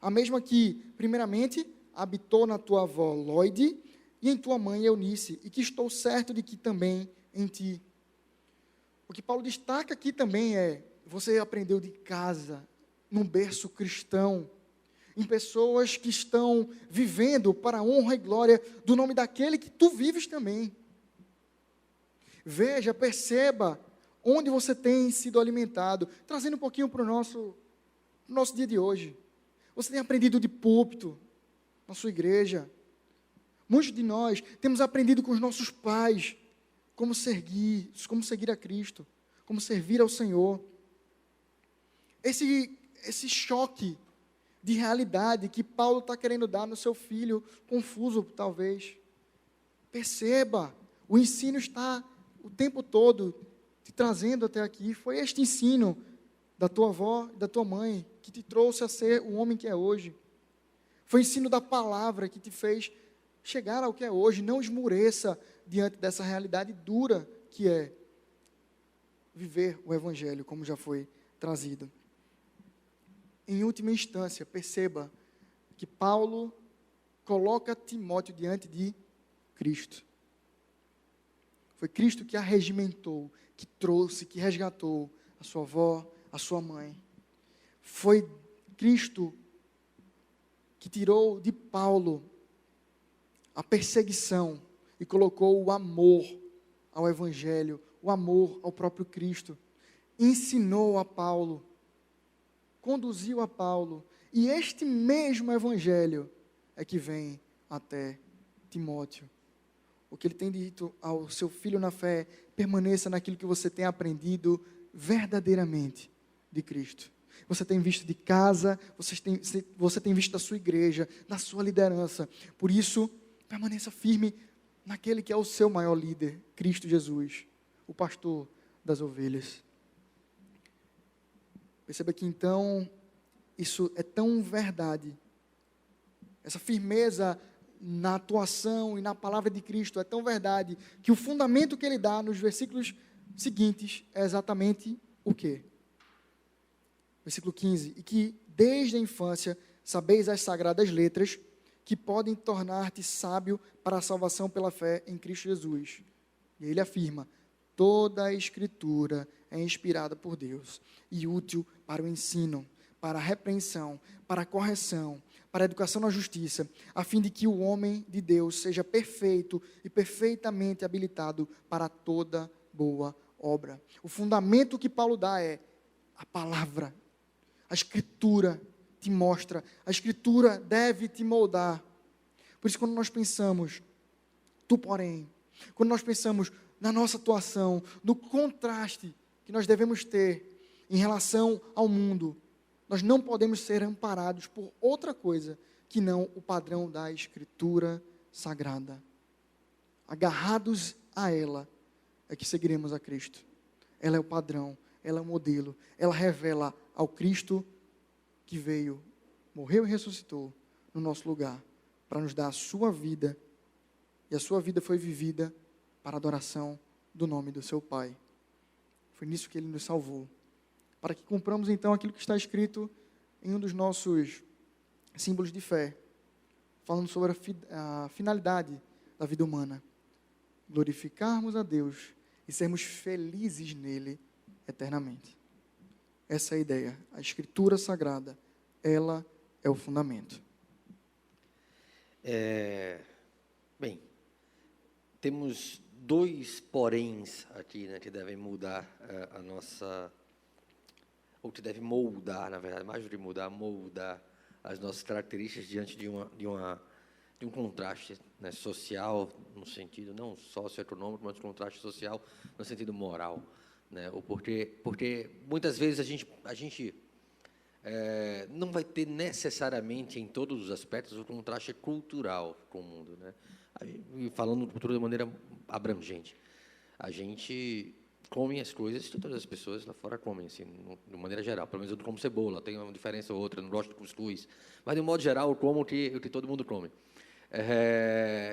a mesma que, primeiramente, habitou na tua avó Loide e em tua mãe Eunice, e que estou certo de que também em ti. O que Paulo destaca aqui também você aprendeu de casa, num berço cristão, em pessoas que estão vivendo para a honra e glória do nome daquele que tu vives também. Veja, perceba onde você tem sido alimentado, trazendo um pouquinho para o nosso dia de hoje. Você tem aprendido de púlpito, na sua igreja. Muitos de nós temos aprendido com os nossos pais como seguir a Cristo, como servir ao Senhor. Esse choque de realidade que Paulo está querendo dar no seu filho, confuso talvez. Perceba, o ensino está o tempo todo te trazendo até aqui. Foi este ensino da tua avó e da tua mãe que te trouxe a ser o homem que é hoje. Foi o ensino da palavra que te fez chegar ao que é hoje. Não esmureça diante dessa realidade dura que é viver o Evangelho, como já foi trazido. Em última instância, perceba que Paulo coloca Timóteo diante de Cristo. Foi Cristo que a regimentou, que trouxe, que resgatou a sua avó, a sua mãe. Foi Cristo que tirou de Paulo a perseguição e colocou o amor ao Evangelho, o amor ao próprio Cristo. Ensinou a Paulo, conduziu a Paulo, e este mesmo Evangelho é que vem até Timóteo. O que ele tem dito ao seu filho na fé, permaneça naquilo que você tem aprendido verdadeiramente de Cristo. Você tem visto de casa, você tem visto da sua igreja, da sua liderança. Por isso, permaneça firme naquele que é o seu maior líder, Cristo Jesus, o pastor das ovelhas. Perceba que então, isso é tão verdade. Essa firmeza na atuação e na palavra de Cristo é tão verdade, que o fundamento que ele dá nos versículos seguintes é exatamente o quê? Versículo 15, e que desde a infância sabeis as sagradas letras, que podem tornar-te sábio para a salvação pela fé em Cristo Jesus. E ele afirma, toda a Escritura é inspirada por Deus e útil para o ensino, para a repreensão, para a correção, para a educação na justiça, a fim de que o homem de Deus seja perfeito e perfeitamente habilitado para toda boa obra. O fundamento que Paulo dá é a palavra. A Escritura te mostra, a Escritura deve te moldar. Por isso, quando nós pensamos, quando nós pensamos na nossa atuação, no contraste que nós devemos ter em relação ao mundo, nós não podemos ser amparados por outra coisa que não o padrão da Escritura Sagrada. Agarrados a ela, é que seguiremos a Cristo. Ela é o padrão, ela é o modelo, ela revela ao Cristo que veio, morreu e ressuscitou no nosso lugar, para nos dar a sua vida e a sua vida foi vivida para a adoração do nome do seu Pai. Foi nisso que ele nos salvou. Para que cumpramos então aquilo que está escrito em um dos nossos símbolos de fé, falando sobre a finalidade da vida humana. Glorificarmos a Deus e sermos felizes nele eternamente. Essa é a ideia. A Escritura Sagrada, ela é o fundamento. Bem, temos dois poréns aqui, né, que devem mudar a nossa... ou que devem moldar, na verdade, mais do que mudar, moldar as nossas características diante de um contraste, né, social, no sentido não socioeconômico, mas um contraste social no sentido moral, né? Porque muitas vezes a gente não vai ter necessariamente em todos os aspectos o contraste cultural com o mundo, né? E falando de cultura de maneira abrangente, a gente come as coisas que todas as pessoas lá fora comem, assim, de maneira geral. Pelo menos eu não como cebola, tem uma diferença ou outra, eu não gosto de cuscuz, mas de um modo geral eu como o que todo mundo come.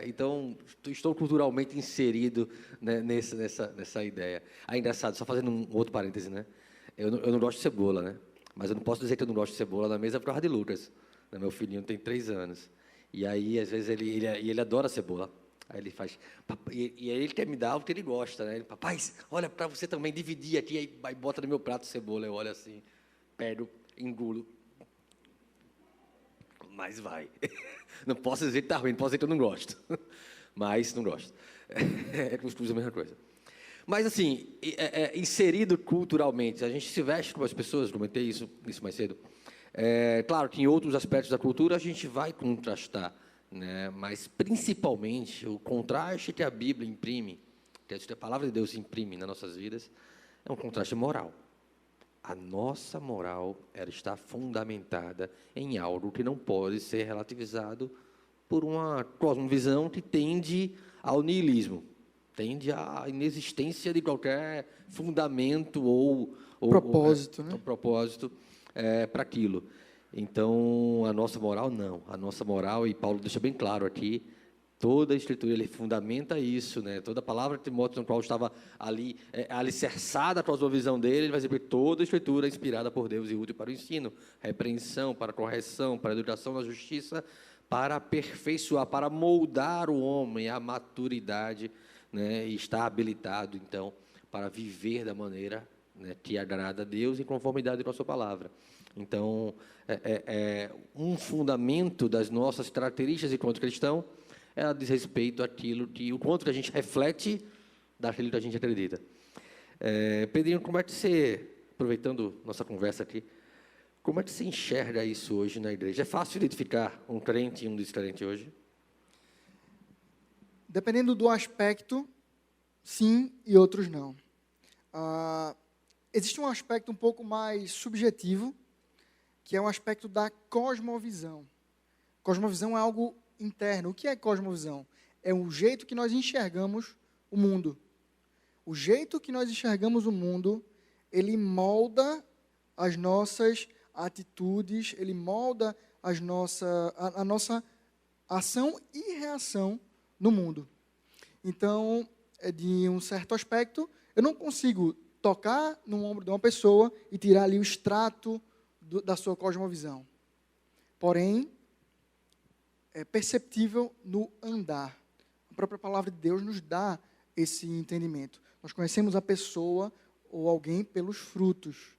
Então, estou culturalmente inserido, né, nessa ideia. Engraçado, só fazendo um outro parêntese, né? Eu não gosto de cebola, né? Mas eu não posso dizer que eu não gosto de cebola na mesa por causa de Lucas. Né? Meu filhinho tem 3 anos. E aí, às vezes, ele adora cebola. Aí ele faz... E aí ele quer me dar o que ele gosta, né? Ele, papai, olha, para você também dividir aqui, aí bota no meu prato cebola. Eu olho assim, pego, engulo. Mas vai. Não posso dizer que está ruim, não posso dizer que eu não gosto. Mas não gosto. É cuscuz a mesma coisa. Mas, assim, inserido culturalmente, a gente se veste como as pessoas, comentei isso mais cedo. Claro que em outros aspectos da cultura a gente vai contrastar, né? Mas, principalmente, o contraste que a Bíblia imprime, que a palavra de Deus imprime nas nossas vidas, é um contraste moral. A nossa moral, ela está fundamentada em algo que não pode ser relativizado por uma cosmovisão que tende ao niilismo, tende à inexistência de qualquer fundamento ou Propósito, né? propósito para aquilo. Então, a nossa moral, não. A nossa moral, e Paulo deixa bem claro aqui, toda a Escritura, ele fundamenta isso, né? Toda a palavra de Timóteo, no qual estava ali alicerçada com a visão dele, ele vai dizer que toda a Escritura é inspirada por Deus e útil para o ensino, repreensão, para a correção, para a educação na justiça, para aperfeiçoar, para moldar o homem à maturidade, né? E estar habilitado, então, para viver da maneira, né, que agrada a Deus em conformidade com a sua palavra. Então, um fundamento das nossas características enquanto cristão diz respeito àquilo que, o quanto que a gente reflete daquilo que a gente acredita. Pedrinho, como é que você, aproveitando nossa conversa aqui, como é que você enxerga isso hoje na igreja? É fácil identificar um crente e um descrente hoje? Dependendo do aspecto, sim, e outros não. Existe um aspecto um pouco mais subjetivo, que é um aspecto da cosmovisão. Cosmovisão é algo interno. O que é cosmovisão? É o jeito que nós enxergamos o mundo. O jeito que nós enxergamos o mundo, ele molda as nossas atitudes, ele molda a nossa ação e reação no mundo. Então, de um certo aspecto, eu não consigo tocar no ombro de uma pessoa e tirar ali o extrato da sua cosmovisão. Porém, é perceptível no andar. A própria palavra de Deus nos dá esse entendimento. Nós conhecemos a pessoa ou alguém pelos frutos.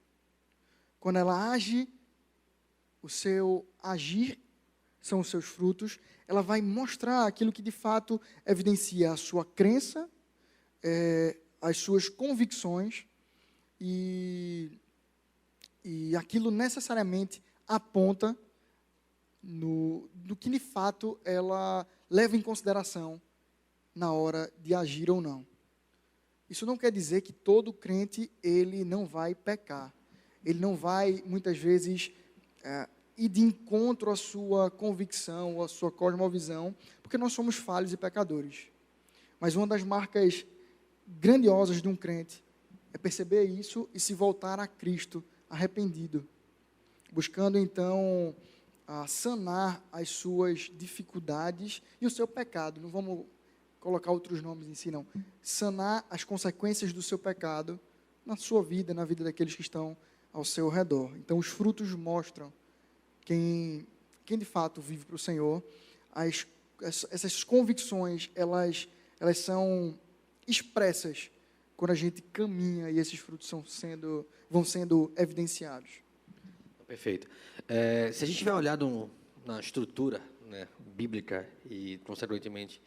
Quando ela age, o seu agir são os seus frutos, ela vai mostrar aquilo que de fato evidencia a sua crença, as suas convicções e aquilo necessariamente aponta do que de fato ela leva em consideração na hora de agir ou não. Isso não quer dizer que todo crente ele não vai pecar. Ele não vai, muitas vezes, ir de encontro à sua convicção, à sua cosmovisão, porque nós somos falhos e pecadores. Mas uma das marcas grandiosas de um crente é perceber isso e se voltar a Cristo arrependido, buscando então sanar as suas dificuldades e o seu pecado. Não vamos colocar outros nomes em si, não. Sanar as consequências do seu pecado na sua vida, na vida daqueles que estão ao seu redor. Então, os frutos mostram quem de fato vive para o Senhor. Essas convicções, elas são expressas quando a gente caminha e esses frutos vão sendo evidenciados. Perfeito. Se a gente tiver olhado na estrutura, né, bíblica e, consequentemente,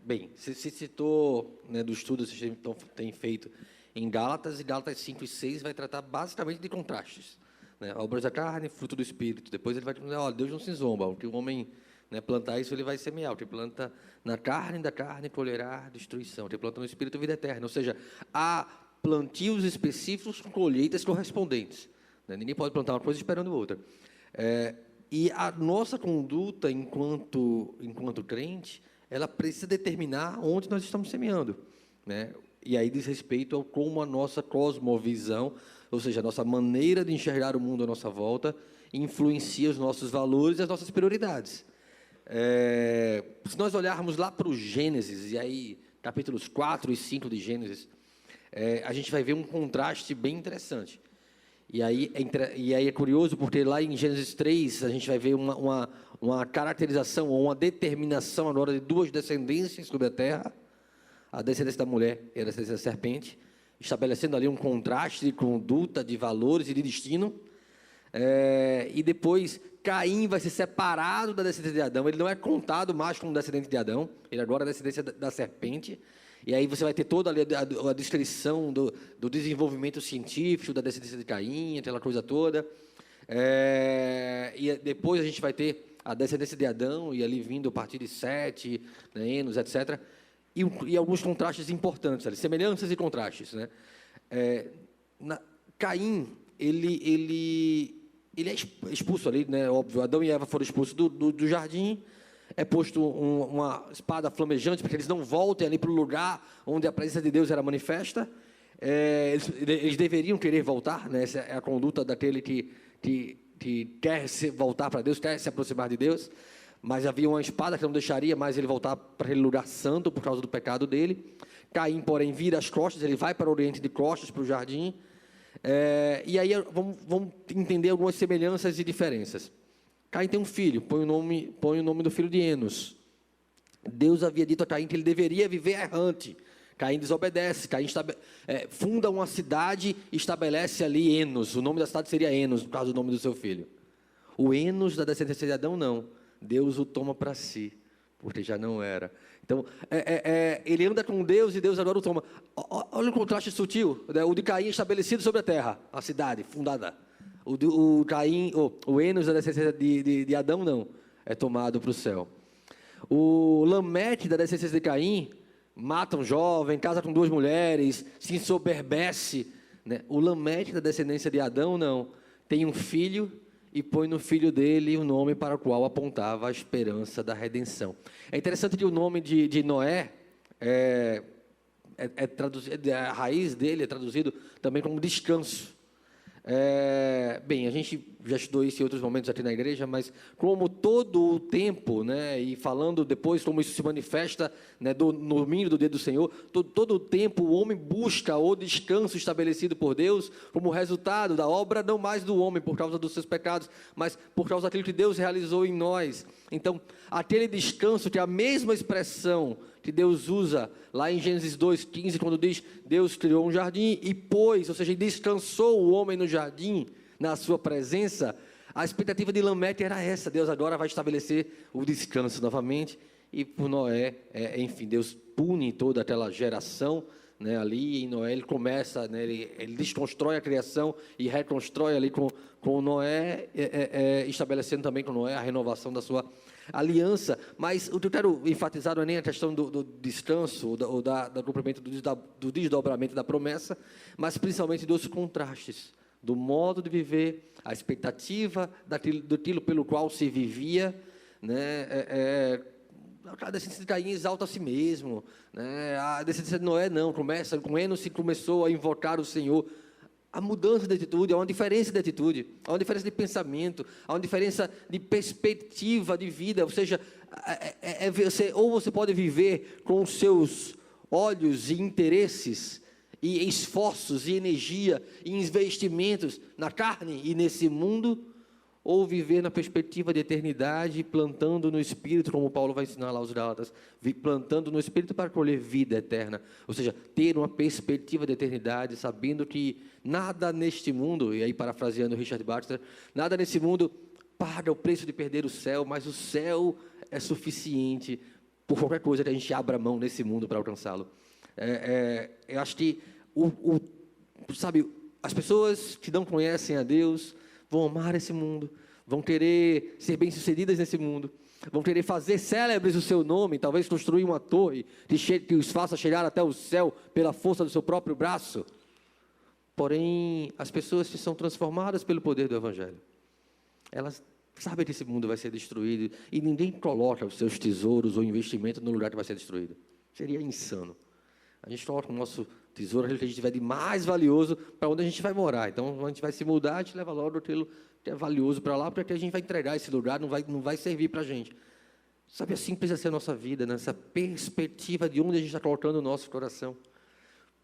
bem, você citou, né, do estudo que vocês têm feito em Gálatas, e Gálatas 5 e 6 vai tratar basicamente de contrastes. Né, obras da carne, fruto do Espírito. Depois ele vai dizer, olha, Deus não se zomba, o que o homem, né, plantar isso, ele vai semear. O que planta na carne, da carne colherá destruição. O que planta no Espírito, vida eterna. Ou seja, há plantios específicos com colheitas correspondentes. Né, ninguém pode plantar uma coisa esperando outra. E a nossa conduta enquanto crente, ela precisa determinar onde nós estamos semeando, né? E aí diz respeito ao como a nossa cosmovisão, ou seja, a nossa maneira de enxergar o mundo à nossa volta, influencia os nossos valores e as nossas prioridades. Se nós olharmos lá para o Gênesis, e aí capítulos 4 e 5 de Gênesis, a gente vai ver um contraste bem interessante. E aí é curioso, porque lá em Gênesis 3, a gente vai ver uma caracterização, ou uma determinação agora de duas descendências sobre a terra, a descendência da mulher e a descendência da serpente, estabelecendo ali um contraste de conduta, de valores e de destino. E depois, Caim vai ser separado da descendência de Adão, ele não é contado mais como descendente de Adão, ele agora é descendência da serpente. E aí você vai ter toda ali a descrição do desenvolvimento científico, da descendência de Caim, aquela coisa toda. E depois a gente vai ter a descendência de Adão, e ali vindo a partir de Sete, né, Enos, etc. E alguns contrastes importantes ali, semelhanças e contrastes. Né? Caim, ele é expulso ali, né, óbvio, Adão e Eva foram expulsos do jardim. É posto uma espada flamejante, para que eles não voltem ali para o lugar onde a presença de Deus era manifesta. Eles deveriam querer voltar, né? Essa é a conduta daquele que quer voltar para Deus, quer se aproximar de Deus. Mas havia uma espada que não deixaria mais ele voltar para aquele lugar santo, por causa do pecado dele. Caim, porém, vira as costas, ele vai para o oriente de costas, para o jardim. E aí vamos entender algumas semelhanças e diferenças. Caim tem um filho, põe o nome do filho de Enos. Deus havia dito a Caim que ele deveria viver errante. Caim desobedece, Caim funda uma cidade e estabelece ali Enos. O nome da cidade seria Enos, por causa do nome do seu filho. O Enos da descendência de Adão, não. Deus o toma para si, porque já não era. Então, ele anda com Deus e Deus agora o toma. Olha o contraste sutil. Né? O de Caim estabelecido sobre a terra, a cidade fundada. O Enos da descendência de Adão, não, é tomado para o céu. O Lameque da descendência de Caim mata um jovem, casa com duas mulheres, se ensoberbece. Né? O Lameque da descendência de Adão, não, tem um filho e põe no filho dele o nome para o qual apontava a esperança da redenção. É interessante que o nome de Noé, a raiz dele é traduzido também como descanso. Bem, a gente já estudou isso em outros momentos aqui na igreja, mas como todo o tempo, né, e falando depois como isso se manifesta, né, no domínio do dia do Senhor, todo o tempo o homem busca o descanso estabelecido por Deus como resultado da obra, não mais do homem por causa dos seus pecados, mas por causa daquilo que Deus realizou em nós. Então, aquele descanso que é a mesma expressão que Deus usa lá em Gênesis 2:15, quando diz, Deus criou um jardim e pôs, ou seja, descansou o homem no jardim, na sua presença. A expectativa de Lameque era essa, Deus agora vai estabelecer o descanso novamente, e por Noé, enfim, Deus pune toda aquela geração, né, ali em Noé, ele começa, né, ele desconstrói a criação e reconstrói ali com Noé, estabelecendo também com Noé a renovação da sua aliança. Mas o que eu quero enfatizar não é nem a questão do descanso, ou do cumprimento do desdobramento da promessa, mas principalmente dos contrastes, do modo de viver, a expectativa daquilo pelo qual se vivia, né, a descendência de Caim exalta a si mesmo, né? A descendência de Noé não, começa com Enos, se começou a invocar o Senhor. a mudança de atitude, há uma diferença de atitude, há uma diferença de pensamento, há uma diferença de perspectiva de vida. Ou seja, ou você pode viver com os seus olhos e interesses, e esforços, e energia, e investimentos na carne e nesse mundo, ou viver na perspectiva de eternidade, plantando no Espírito, como Paulo vai ensinar lá aos Gálatas, plantando no Espírito para colher vida eterna. Ou seja, ter uma perspectiva de eternidade, sabendo que nada neste mundo, e aí parafraseando Richard Baxter, nada nesse mundo paga o preço de perder o céu, mas o céu é suficiente por qualquer coisa que a gente abra mão nesse mundo para alcançá-lo. Eu acho que, sabe, as pessoas que não conhecem a Deus vão amar esse mundo, vão querer ser bem-sucedidas nesse mundo, vão querer fazer célebres o seu nome, talvez construir uma torre que os faça chegar até o céu pela força do seu próprio braço. Porém, as pessoas que são transformadas pelo poder do Evangelho, elas sabem que esse mundo vai ser destruído e ninguém coloca os seus tesouros ou investimento no lugar que vai ser destruído. Seria insano. A gente coloca o nosso tesouro, aquilo que a gente tiver de mais valioso, para onde a gente vai morar. Então, quando a gente vai se mudar, a gente leva logo aquilo que é valioso para lá, porque a gente vai entregar esse lugar, não vai servir para a gente. Sabe, assim precisa ser a nossa vida, nessa perspectiva de onde a gente está colocando o nosso coração.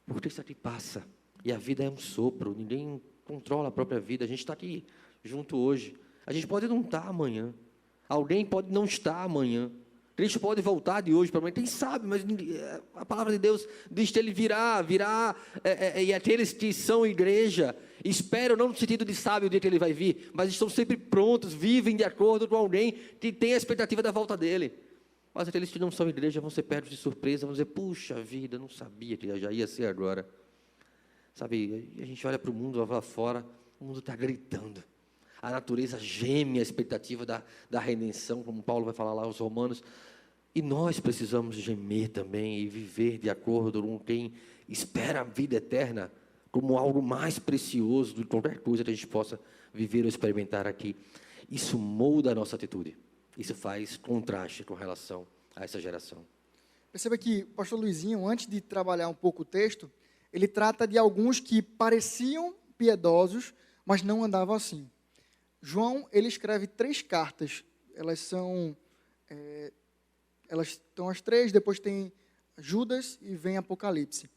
Porque isso aqui passa, e a vida é um sopro, ninguém controla a própria vida. A gente está aqui junto hoje. A gente pode não estar amanhã, alguém pode não estar amanhã. Cristo pode voltar de hoje para amanhã, quem sabe, mas a palavra de Deus diz que Ele virá, e aqueles que são igreja, esperam, não no sentido de saber o dia que Ele vai vir, mas estão sempre prontos, vivem de acordo com alguém que tem a expectativa da volta dele. Mas aqueles que não são igreja vão ser pegos de surpresa, vão dizer, puxa vida, não sabia que já ia ser agora. Sabe, a gente olha para o mundo lá fora, o mundo está gritando. A natureza geme a expectativa da redenção, como Paulo vai falar lá aos Romanos. E nós precisamos gemer também e viver de acordo com quem espera a vida eterna como algo mais precioso do que qualquer coisa que a gente possa viver ou experimentar aqui. Isso molda a nossa atitude. Isso faz contraste com relação a essa geração. Perceba que o pastor Luizinho, antes de trabalhar um pouco o texto, ele trata de alguns que pareciam piedosos, mas não andavam assim. João, ele escreve 3 cartas, elas estão as 3, depois tem Judas e vem Apocalipse.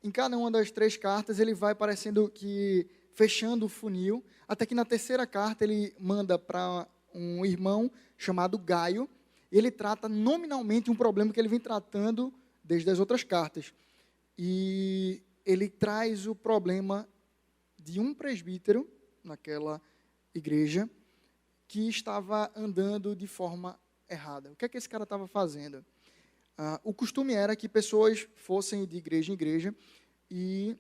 Em cada uma das 3 cartas, ele vai parecendo que fechando o funil, até que na 3ª carta ele manda para um irmão chamado Gaio, e ele trata nominalmente um problema que ele vem tratando desde as outras cartas. E ele traz o problema de um presbítero naquela igreja que estava andando de forma errada. O que é que esse cara estava fazendo? O costume era que pessoas fossem de igreja em igreja e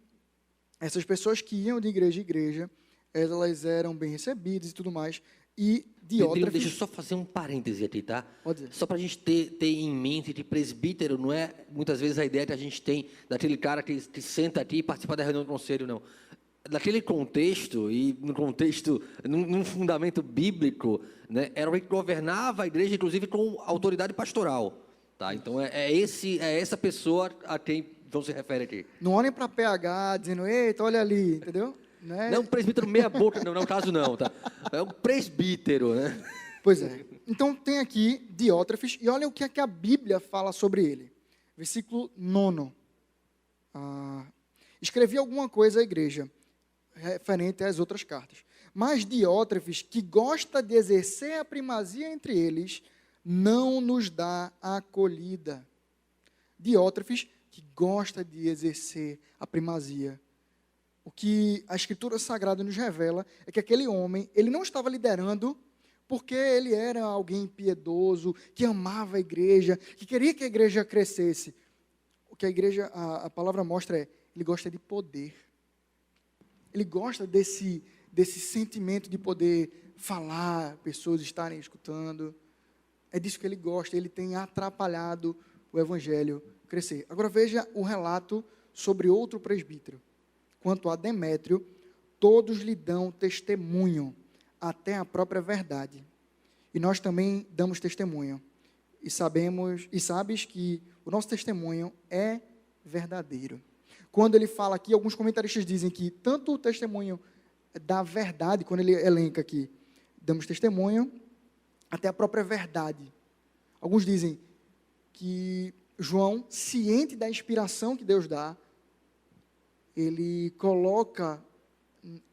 essas pessoas que iam de igreja em igreja, elas eram bem recebidas e tudo mais. E Diótrefes... Deixa eu só fazer um parêntese aqui, tá? Pode dizer. Só para a gente ter em mente que presbítero não é, muitas vezes, a ideia que a gente tem daquele cara que senta aqui e participa da reunião do conselho, não. Naquele contexto, e no contexto, num fundamento bíblico, né, era o que governava a igreja, inclusive com autoridade pastoral. Tá? Então, é essa pessoa a quem João se refere aqui. Não olhem para PH dizendo, eita, olha ali, entendeu? Não é um presbítero meia boca, não é o caso não, tá? É um presbítero, né? Pois é. Então, tem aqui Diótrefes, e olha o que é que a Bíblia fala sobre ele. Versículo 9. Escrevi alguma coisa à igreja, referente às outras cartas. Mas Diótrefes, que gosta de exercer a primazia entre eles, não nos dá acolhida. Diótrefes, que gosta de exercer a primazia. O que a Escritura Sagrada nos revela é que aquele homem, ele não estava liderando porque ele era alguém piedoso, que amava a igreja, que queria que a igreja crescesse. O que a palavra mostra é, ele gosta de poder. Ele gosta desse sentimento de poder falar, pessoas estarem escutando. É disso que ele gosta, ele tem atrapalhado o evangelho crescer. Agora veja o relato sobre outro presbítero. Quanto a Demétrio, todos lhe dão testemunho, até a própria verdade. E nós também damos testemunho. E sabes que o nosso testemunho é verdadeiro. quando ele fala aqui, alguns comentaristas dizem que tanto o testemunho da verdade, quando ele elenca aqui, damos testemunho, até a própria verdade. Alguns dizem que João, ciente da inspiração que Deus dá, ele coloca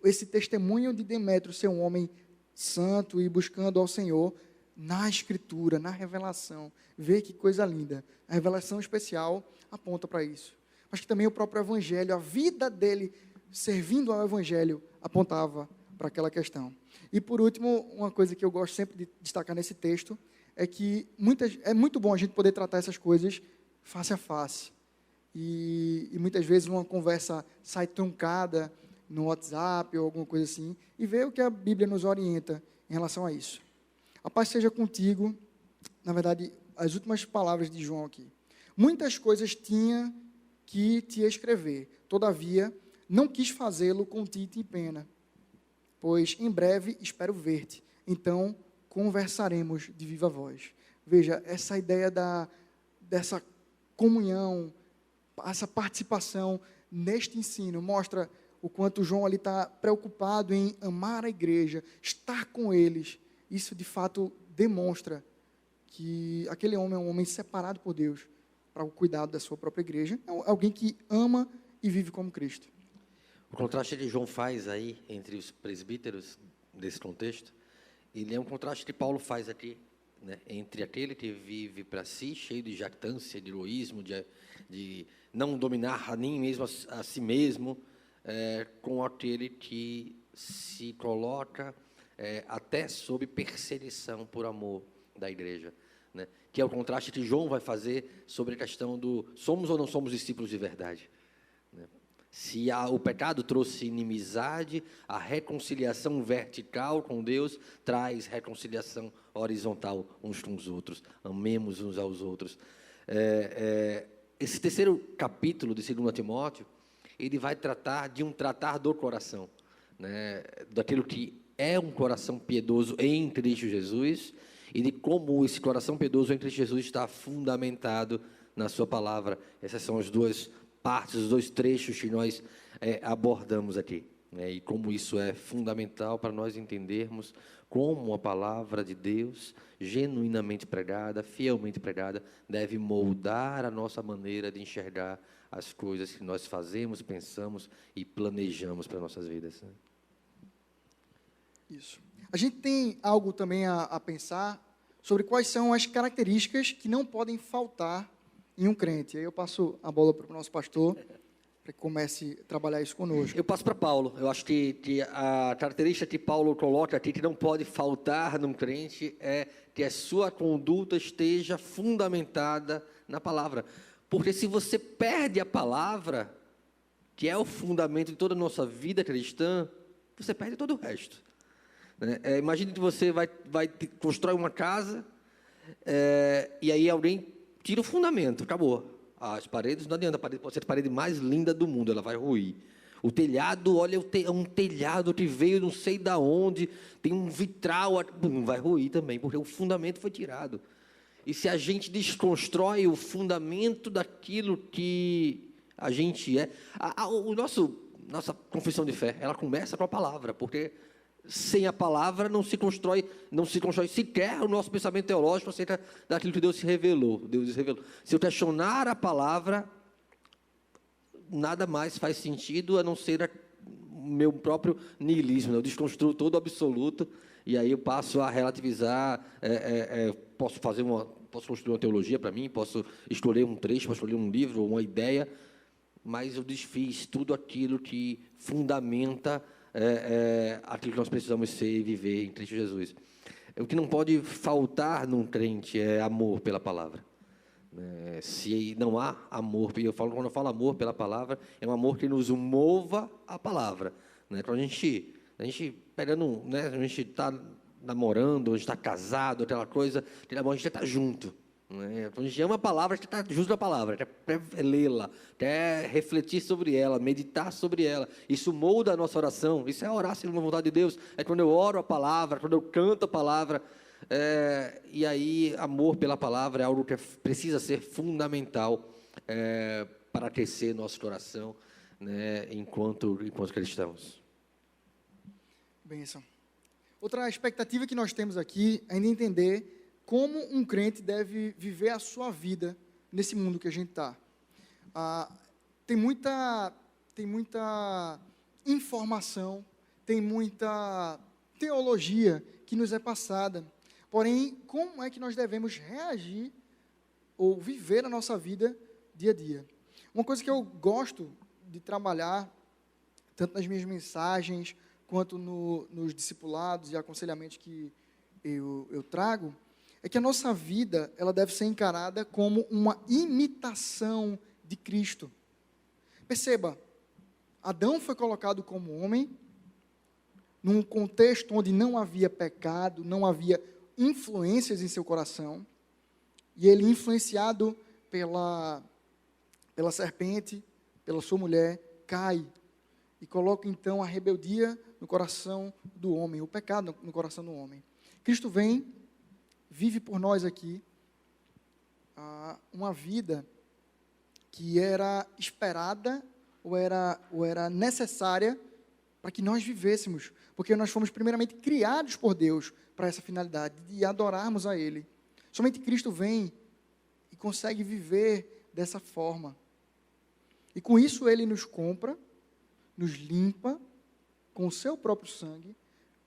esse testemunho de Demétrio ser um homem santo e buscando ao Senhor na Escritura, na revelação. Vê que coisa linda. A revelação especial aponta para isso. Mas que também o próprio Evangelho, a vida dele servindo ao Evangelho, apontava para aquela questão. E por último, uma coisa que eu gosto sempre de destacar nesse texto, é que é muito bom a gente poder tratar essas coisas face a face. E muitas vezes uma conversa sai truncada no WhatsApp ou alguma coisa assim, e ver o que a Bíblia nos orienta em relação a isso. A paz seja contigo. Na verdade, as últimas palavras de João aqui. Muitas coisas tinha que te escrever, todavia, não quis fazê-lo com tinta e pena, pois em breve espero ver-te, então conversaremos de viva voz. Veja, essa ideia dessa comunhão, essa participação neste ensino, mostra o quanto João ali está preocupado em amar a igreja, estar com eles. Isso, de fato, demonstra que aquele homem é um homem separado por Deus para o cuidado da sua própria igreja, é alguém que ama e vive como Cristo. O contraste que João faz aí entre os presbíteros desse contexto, ele é um contraste que Paulo faz aqui, né, entre aquele que vive para si, cheio de jactância, de heroísmo, de não dominar nem mesmo a si mesmo, com aquele que se coloca até sob perseguição por amor da igreja, né, que é o contraste que João vai fazer sobre a questão do somos ou não somos discípulos de verdade. Se o pecado trouxe inimizade, a reconciliação vertical com Deus traz reconciliação horizontal uns com os outros. Amemos uns aos outros. Esse terceiro capítulo de 2 Timóteo, ele vai tratar de um tratar do coração, né, daquilo que é um coração piedoso em Cristo Jesus e de como esse coração piedoso em Cristo Jesus está fundamentado na sua palavra. Essas são as duas partes, os dois trechos que nós abordamos aqui, né, e como isso é fundamental para nós entendermos como a palavra de Deus, genuinamente pregada, fielmente pregada, deve moldar a nossa maneira de enxergar as coisas que nós fazemos, pensamos e planejamos para nossas vidas, né? Isso. A gente tem algo também a pensar sobre quais são as características que não podem faltar em um crente. Aí eu passo a bola para o nosso pastor, para que comece a trabalhar isso conosco. Eu passo para Paulo. Eu acho que a característica que Paulo coloca aqui, que não pode faltar num crente, é que a sua conduta esteja fundamentada na palavra. Porque se você perde a palavra, que é o fundamento de toda a nossa vida cristã, você perde todo o resto. Imagine que você constrói uma casa, e aí alguém tira o fundamento, acabou. As paredes, não adianta, a parede pode ser a parede mais linda do mundo, ela vai ruir. O telhado, olha, é um telhado que veio não sei de onde, tem um vitral, vai ruir também, porque o fundamento foi tirado. E se a gente desconstrói o fundamento daquilo que a gente é, nossa confissão de fé, ela começa com a palavra, porque sem a palavra não se constrói sequer o nosso pensamento teológico acerca daquilo que Deus revelou. Se eu questionar a palavra, nada mais faz sentido a não ser o meu próprio niilismo. Eu desconstruo todo o absoluto e aí eu passo a relativizar. Posso construir uma teologia para mim, posso escolher um trecho, posso escolher um livro, uma ideia, mas eu desfiz tudo aquilo que fundamenta aquilo que nós precisamos ser e viver em Cristo Jesus. O que não pode faltar num crente é amor pela palavra. Se não há amor, quando eu falo amor pela palavra, é um amor que nos mova a palavra. Quando a gente pegando, né, a gente está namorando, a gente está casado, aquela coisa, a gente está junto. Quando a gente ama a palavra, a gente está junto da palavra, quer lê-la, quer refletir sobre ela, meditar sobre ela. Isso molda a nossa oração, isso é orar segundo a vontade de Deus. É quando eu oro a palavra, quando eu canto a palavra. E aí, amor pela palavra é algo que precisa ser fundamental para aquecer nosso coração, né, enquanto cristãos. Bênção. Outra expectativa que nós temos aqui é ainda entender como um crente deve viver a sua vida nesse mundo que a gente está. Tem muita informação, tem muita teologia que nos é passada. Porém, como é que nós devemos reagir ou viver a nossa vida dia a dia? Uma coisa que eu gosto de trabalhar, tanto nas minhas mensagens, quanto nos discipulados e aconselhamentos que eu trago, é que a nossa vida ela deve ser encarada como uma imitação de Cristo. Perceba, Adão foi colocado como homem, num contexto onde não havia pecado, não havia influências em seu coração, e ele, influenciado pela serpente, pela sua mulher, cai, e coloca então a rebeldia no coração do homem, o pecado no coração do homem. Cristo vem, vive por nós aqui, uma vida que era esperada ou era necessária para que nós vivêssemos, porque nós fomos primeiramente criados por Deus para essa finalidade, de adorarmos a Ele. Somente Cristo vem e consegue viver dessa forma. E com isso Ele nos compra, nos limpa com o seu próprio sangue,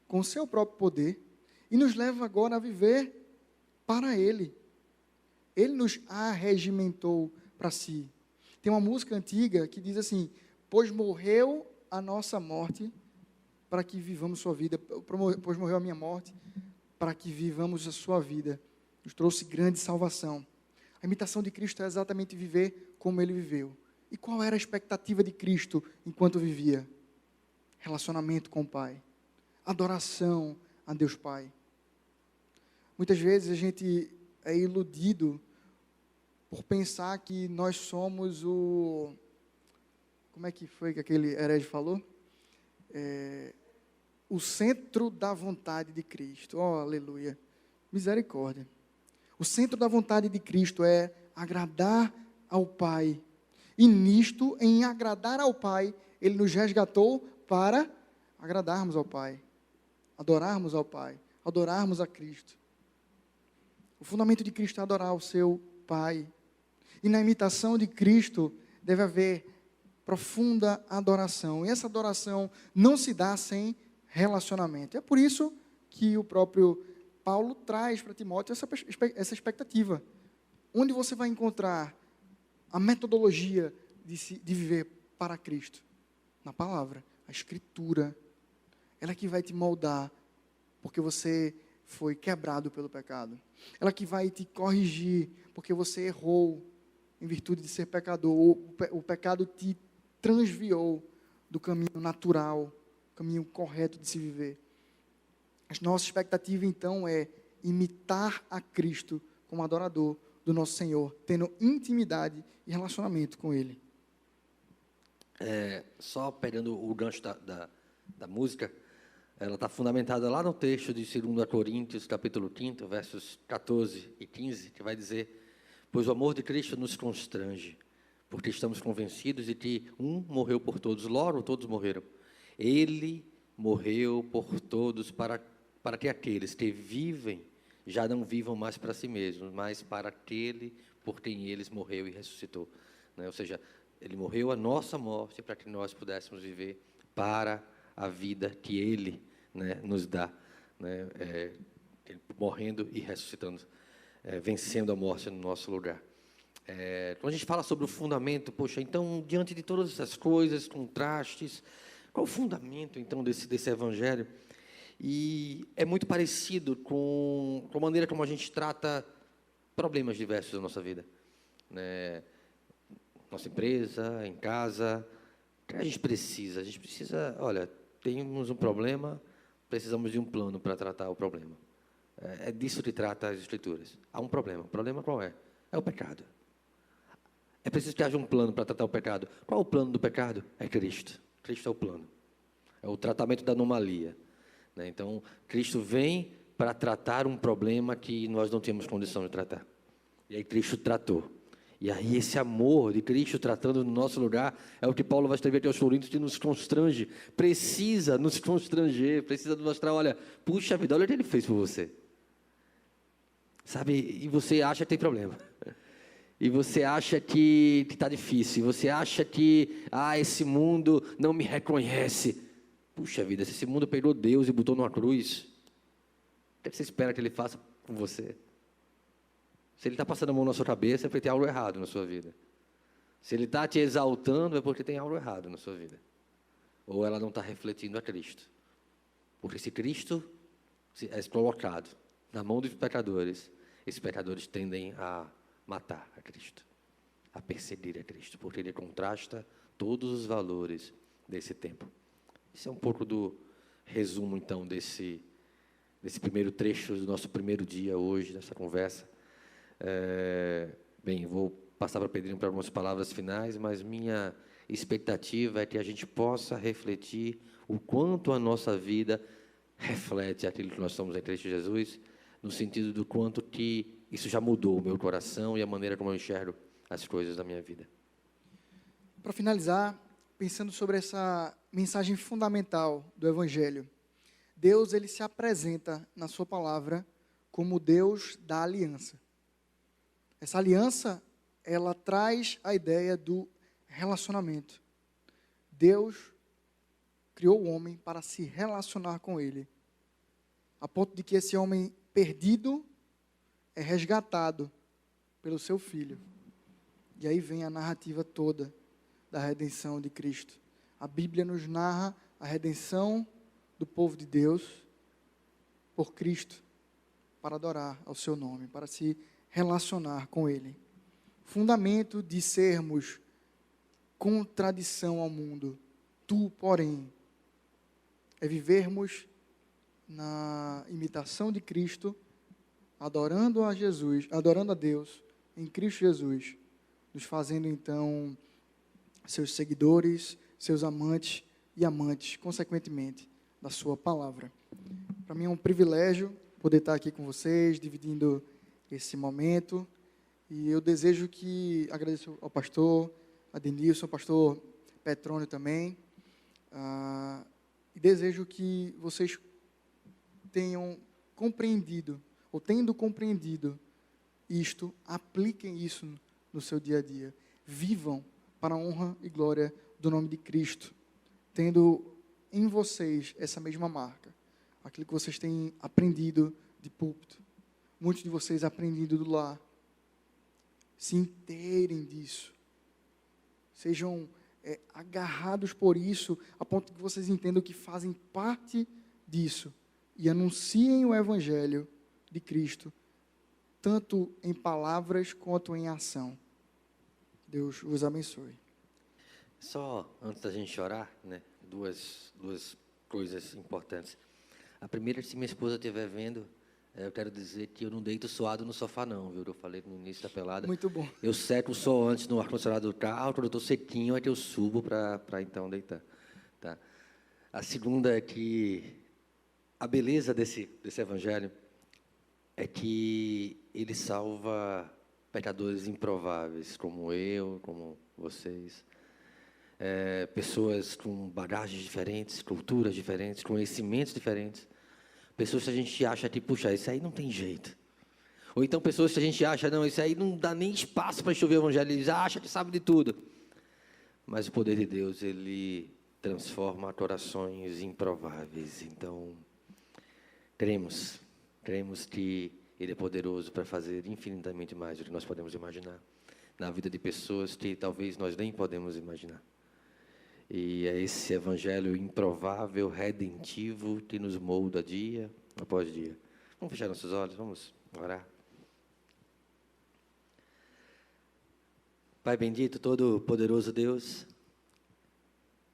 com o seu próprio poder, e nos leva agora a viver para Ele. Ele nos arregimentou para si. Tem uma música antiga que diz assim: pois morreu a nossa morte para que vivamos sua vida, pois morreu a minha morte para que vivamos a sua vida. Nos trouxe grande salvação. A imitação de Cristo é exatamente viver como Ele viveu. E qual era a expectativa de Cristo enquanto vivia? Relacionamento com o Pai. Adoração a Deus Pai. Muitas vezes a gente é iludido por pensar que nós somos o... Como é que foi que aquele herege falou? O centro da vontade de Cristo. Oh, aleluia. Misericórdia. O centro da vontade de Cristo é agradar ao Pai. E nisto, em agradar ao Pai, Ele nos resgatou para agradarmos ao Pai, adorarmos ao Pai, adorarmos a Cristo. O fundamento de Cristo é adorar o seu Pai. E na imitação de Cristo deve haver profunda adoração. E essa adoração não se dá sem relacionamento. É por isso que o próprio Paulo traz para Timóteo essa expectativa. Onde você vai encontrar a metodologia de viver para Cristo? Na palavra, a Escritura. Ela que vai te moldar, porque você foi quebrado pelo pecado. Ela que vai te corrigir, porque você errou em virtude de ser pecador. O pecado te transviou do caminho natural, caminho correto de se viver. A nossa expectativa, então, é imitar a Cristo como adorador do nosso Senhor, tendo intimidade e relacionamento com Ele. Só pegando o gancho da música, ela está fundamentada lá no texto de 2 Coríntios, capítulo 5, versos 14 e 15, que vai dizer: pois o amor de Cristo nos constrange, porque estamos convencidos de que um morreu por todos, logo todos morreram. Ele morreu por todos para que aqueles que vivem já não vivam mais para si mesmos, mas para aquele por quem eles morreu e ressuscitou. Né? Ou seja, Ele morreu a nossa morte para que nós pudéssemos viver para a vida que Ele, né, nos dá, né? Morrendo e ressuscitando, vencendo a morte no nosso lugar. Quando a gente fala sobre o fundamento, poxa, então, diante de todas essas coisas, contrastes, qual o fundamento, então, desse evangelho? E é muito parecido com a maneira como a gente trata problemas diversos da nossa vida, né? Nossa empresa, em casa. O que a gente precisa? A gente precisa, olha, temos um problema, precisamos de um plano para tratar o problema. É disso que trata as Escrituras. Há um problema. O problema qual é? É o pecado. É preciso que haja um plano para tratar o pecado. Qual é o plano do pecado? É Cristo. Cristo é o plano. É o tratamento da anomalia. Né? Então, Cristo vem para tratar um problema que nós não tínhamos condição de tratar. E aí Cristo tratou. E aí esse amor de Cristo tratando no nosso lugar é o que Paulo vai escrever aqui aos Coríntios, que nos constrange, precisa nos constranger, precisa nos mostrar, olha, puxa vida, olha o que ele fez por você. Sabe, e você acha que tem problema. E você acha que está difícil, e você acha que, esse mundo não me reconhece. Puxa vida, se esse mundo pegou Deus e botou numa cruz, o que você espera que ele faça com você? Se ele está passando a mão na sua cabeça, é porque tem algo errado na sua vida. Se ele está te exaltando, é porque tem algo errado na sua vida. Ou ela não está refletindo a Cristo. Porque se Cristo é colocado na mão dos pecadores, esses pecadores tendem a matar a Cristo, a perseguir a Cristo, porque ele contrasta todos os valores desse tempo. Isso é um pouco do resumo, então, desse primeiro trecho do nosso primeiro dia hoje, dessa conversa. Bem, vou passar para o Pedrinho para algumas palavras finais, mas minha expectativa é que a gente possa refletir o quanto a nossa vida reflete aquilo que nós somos em Cristo Jesus, no sentido do quanto que isso já mudou o meu coração e a maneira como eu enxergo as coisas da minha vida. Para finalizar, pensando sobre essa mensagem fundamental do Evangelho, Deus ele se apresenta na sua palavra como Deus da aliança. Essa aliança, ela traz a ideia do relacionamento. Deus criou o homem para se relacionar com ele, a ponto de que esse homem perdido é resgatado pelo seu Filho. E aí vem a narrativa toda da redenção de Cristo. A Bíblia nos narra a redenção do povo de Deus por Cristo, para adorar ao seu nome, para se relacionar com Ele. Fundamento de sermos contradição ao mundo. Tu, porém, é vivermos na imitação de Cristo, adorando a Jesus, adorando a Deus em Cristo Jesus, nos fazendo então seus seguidores, seus amantes e amantes, consequentemente, da sua palavra. Para mim é um privilégio poder estar aqui com vocês, dividindo esse momento, e eu desejo que, agradeço ao pastor Adenilson, ao pastor Petrônio também, e desejo que vocês tenham compreendido, ou tendo compreendido isto, apliquem isso no seu dia a dia, vivam para a honra e glória do nome de Cristo, tendo em vocês essa mesma marca, aquilo que vocês têm aprendido de púlpito, muitos de vocês aprendido do lar, se inteirem disso, sejam agarrados por isso, a ponto que vocês entendam que fazem parte disso, e anunciem o Evangelho de Cristo, tanto em palavras quanto em ação. Deus os abençoe. Só antes da gente orar, né, duas coisas importantes. A primeira, se minha esposa estiver vendo, eu quero dizer que eu não deito suado no sofá não, viu? Eu falei no início da pelada. Muito bom. Eu seco o sol antes no ar-condicionado do carro, quando eu estou sequinho é que eu subo para então deitar. Tá? A segunda é que a beleza desse evangelho é que ele salva pecadores improváveis, como eu, como vocês. Pessoas com bagagens diferentes, culturas diferentes, conhecimentos diferentes. Pessoas que a gente acha que, puxa, isso aí não tem jeito. Ou então pessoas que a gente acha, não, isso aí não dá nem espaço para chover o evangelho, eles acham que sabe de tudo. Mas o poder de Deus, ele transforma corações improváveis. Então, cremos que ele é poderoso para fazer infinitamente mais do que nós podemos imaginar na vida de pessoas que talvez nós nem podemos imaginar. E é esse evangelho improvável, redentivo, que nos molda dia após dia. Vamos fechar nossos olhos, vamos orar. Pai bendito, todo-poderoso Deus,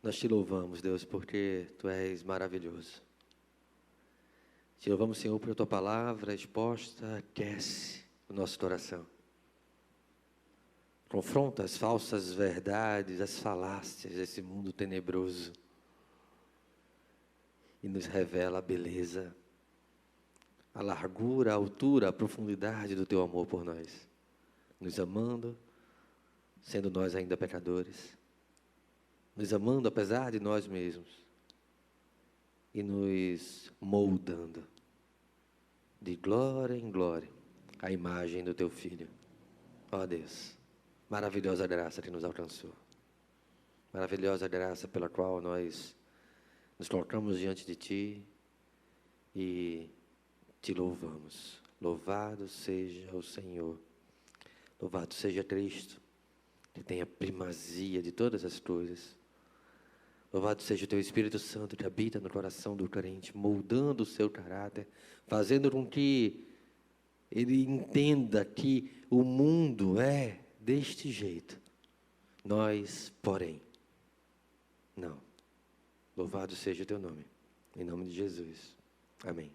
nós te louvamos, Deus, porque Tu és maravilhoso. Te louvamos, Senhor, por Tua palavra exposta, aquece o nosso coração. Confronta as falsas verdades, as falácias desse mundo tenebroso. E nos revela a beleza, a largura, a altura, a profundidade do Teu amor por nós. Nos amando, sendo nós ainda pecadores, nos amando apesar de nós mesmos e nos moldando de glória em glória à imagem do Teu Filho. Ó Deus, maravilhosa graça que nos alcançou, maravilhosa graça pela qual nós nos colocamos diante de Ti e Te louvamos. Louvado seja o Senhor, louvado seja Cristo, que tem a primazia de todas as coisas. Louvado seja o Teu Espírito Santo que habita no coração do crente, moldando o seu caráter, fazendo com que ele entenda que o mundo é deste jeito. Nós, porém, não. Louvado seja o Teu nome. Em nome de Jesus. Amém.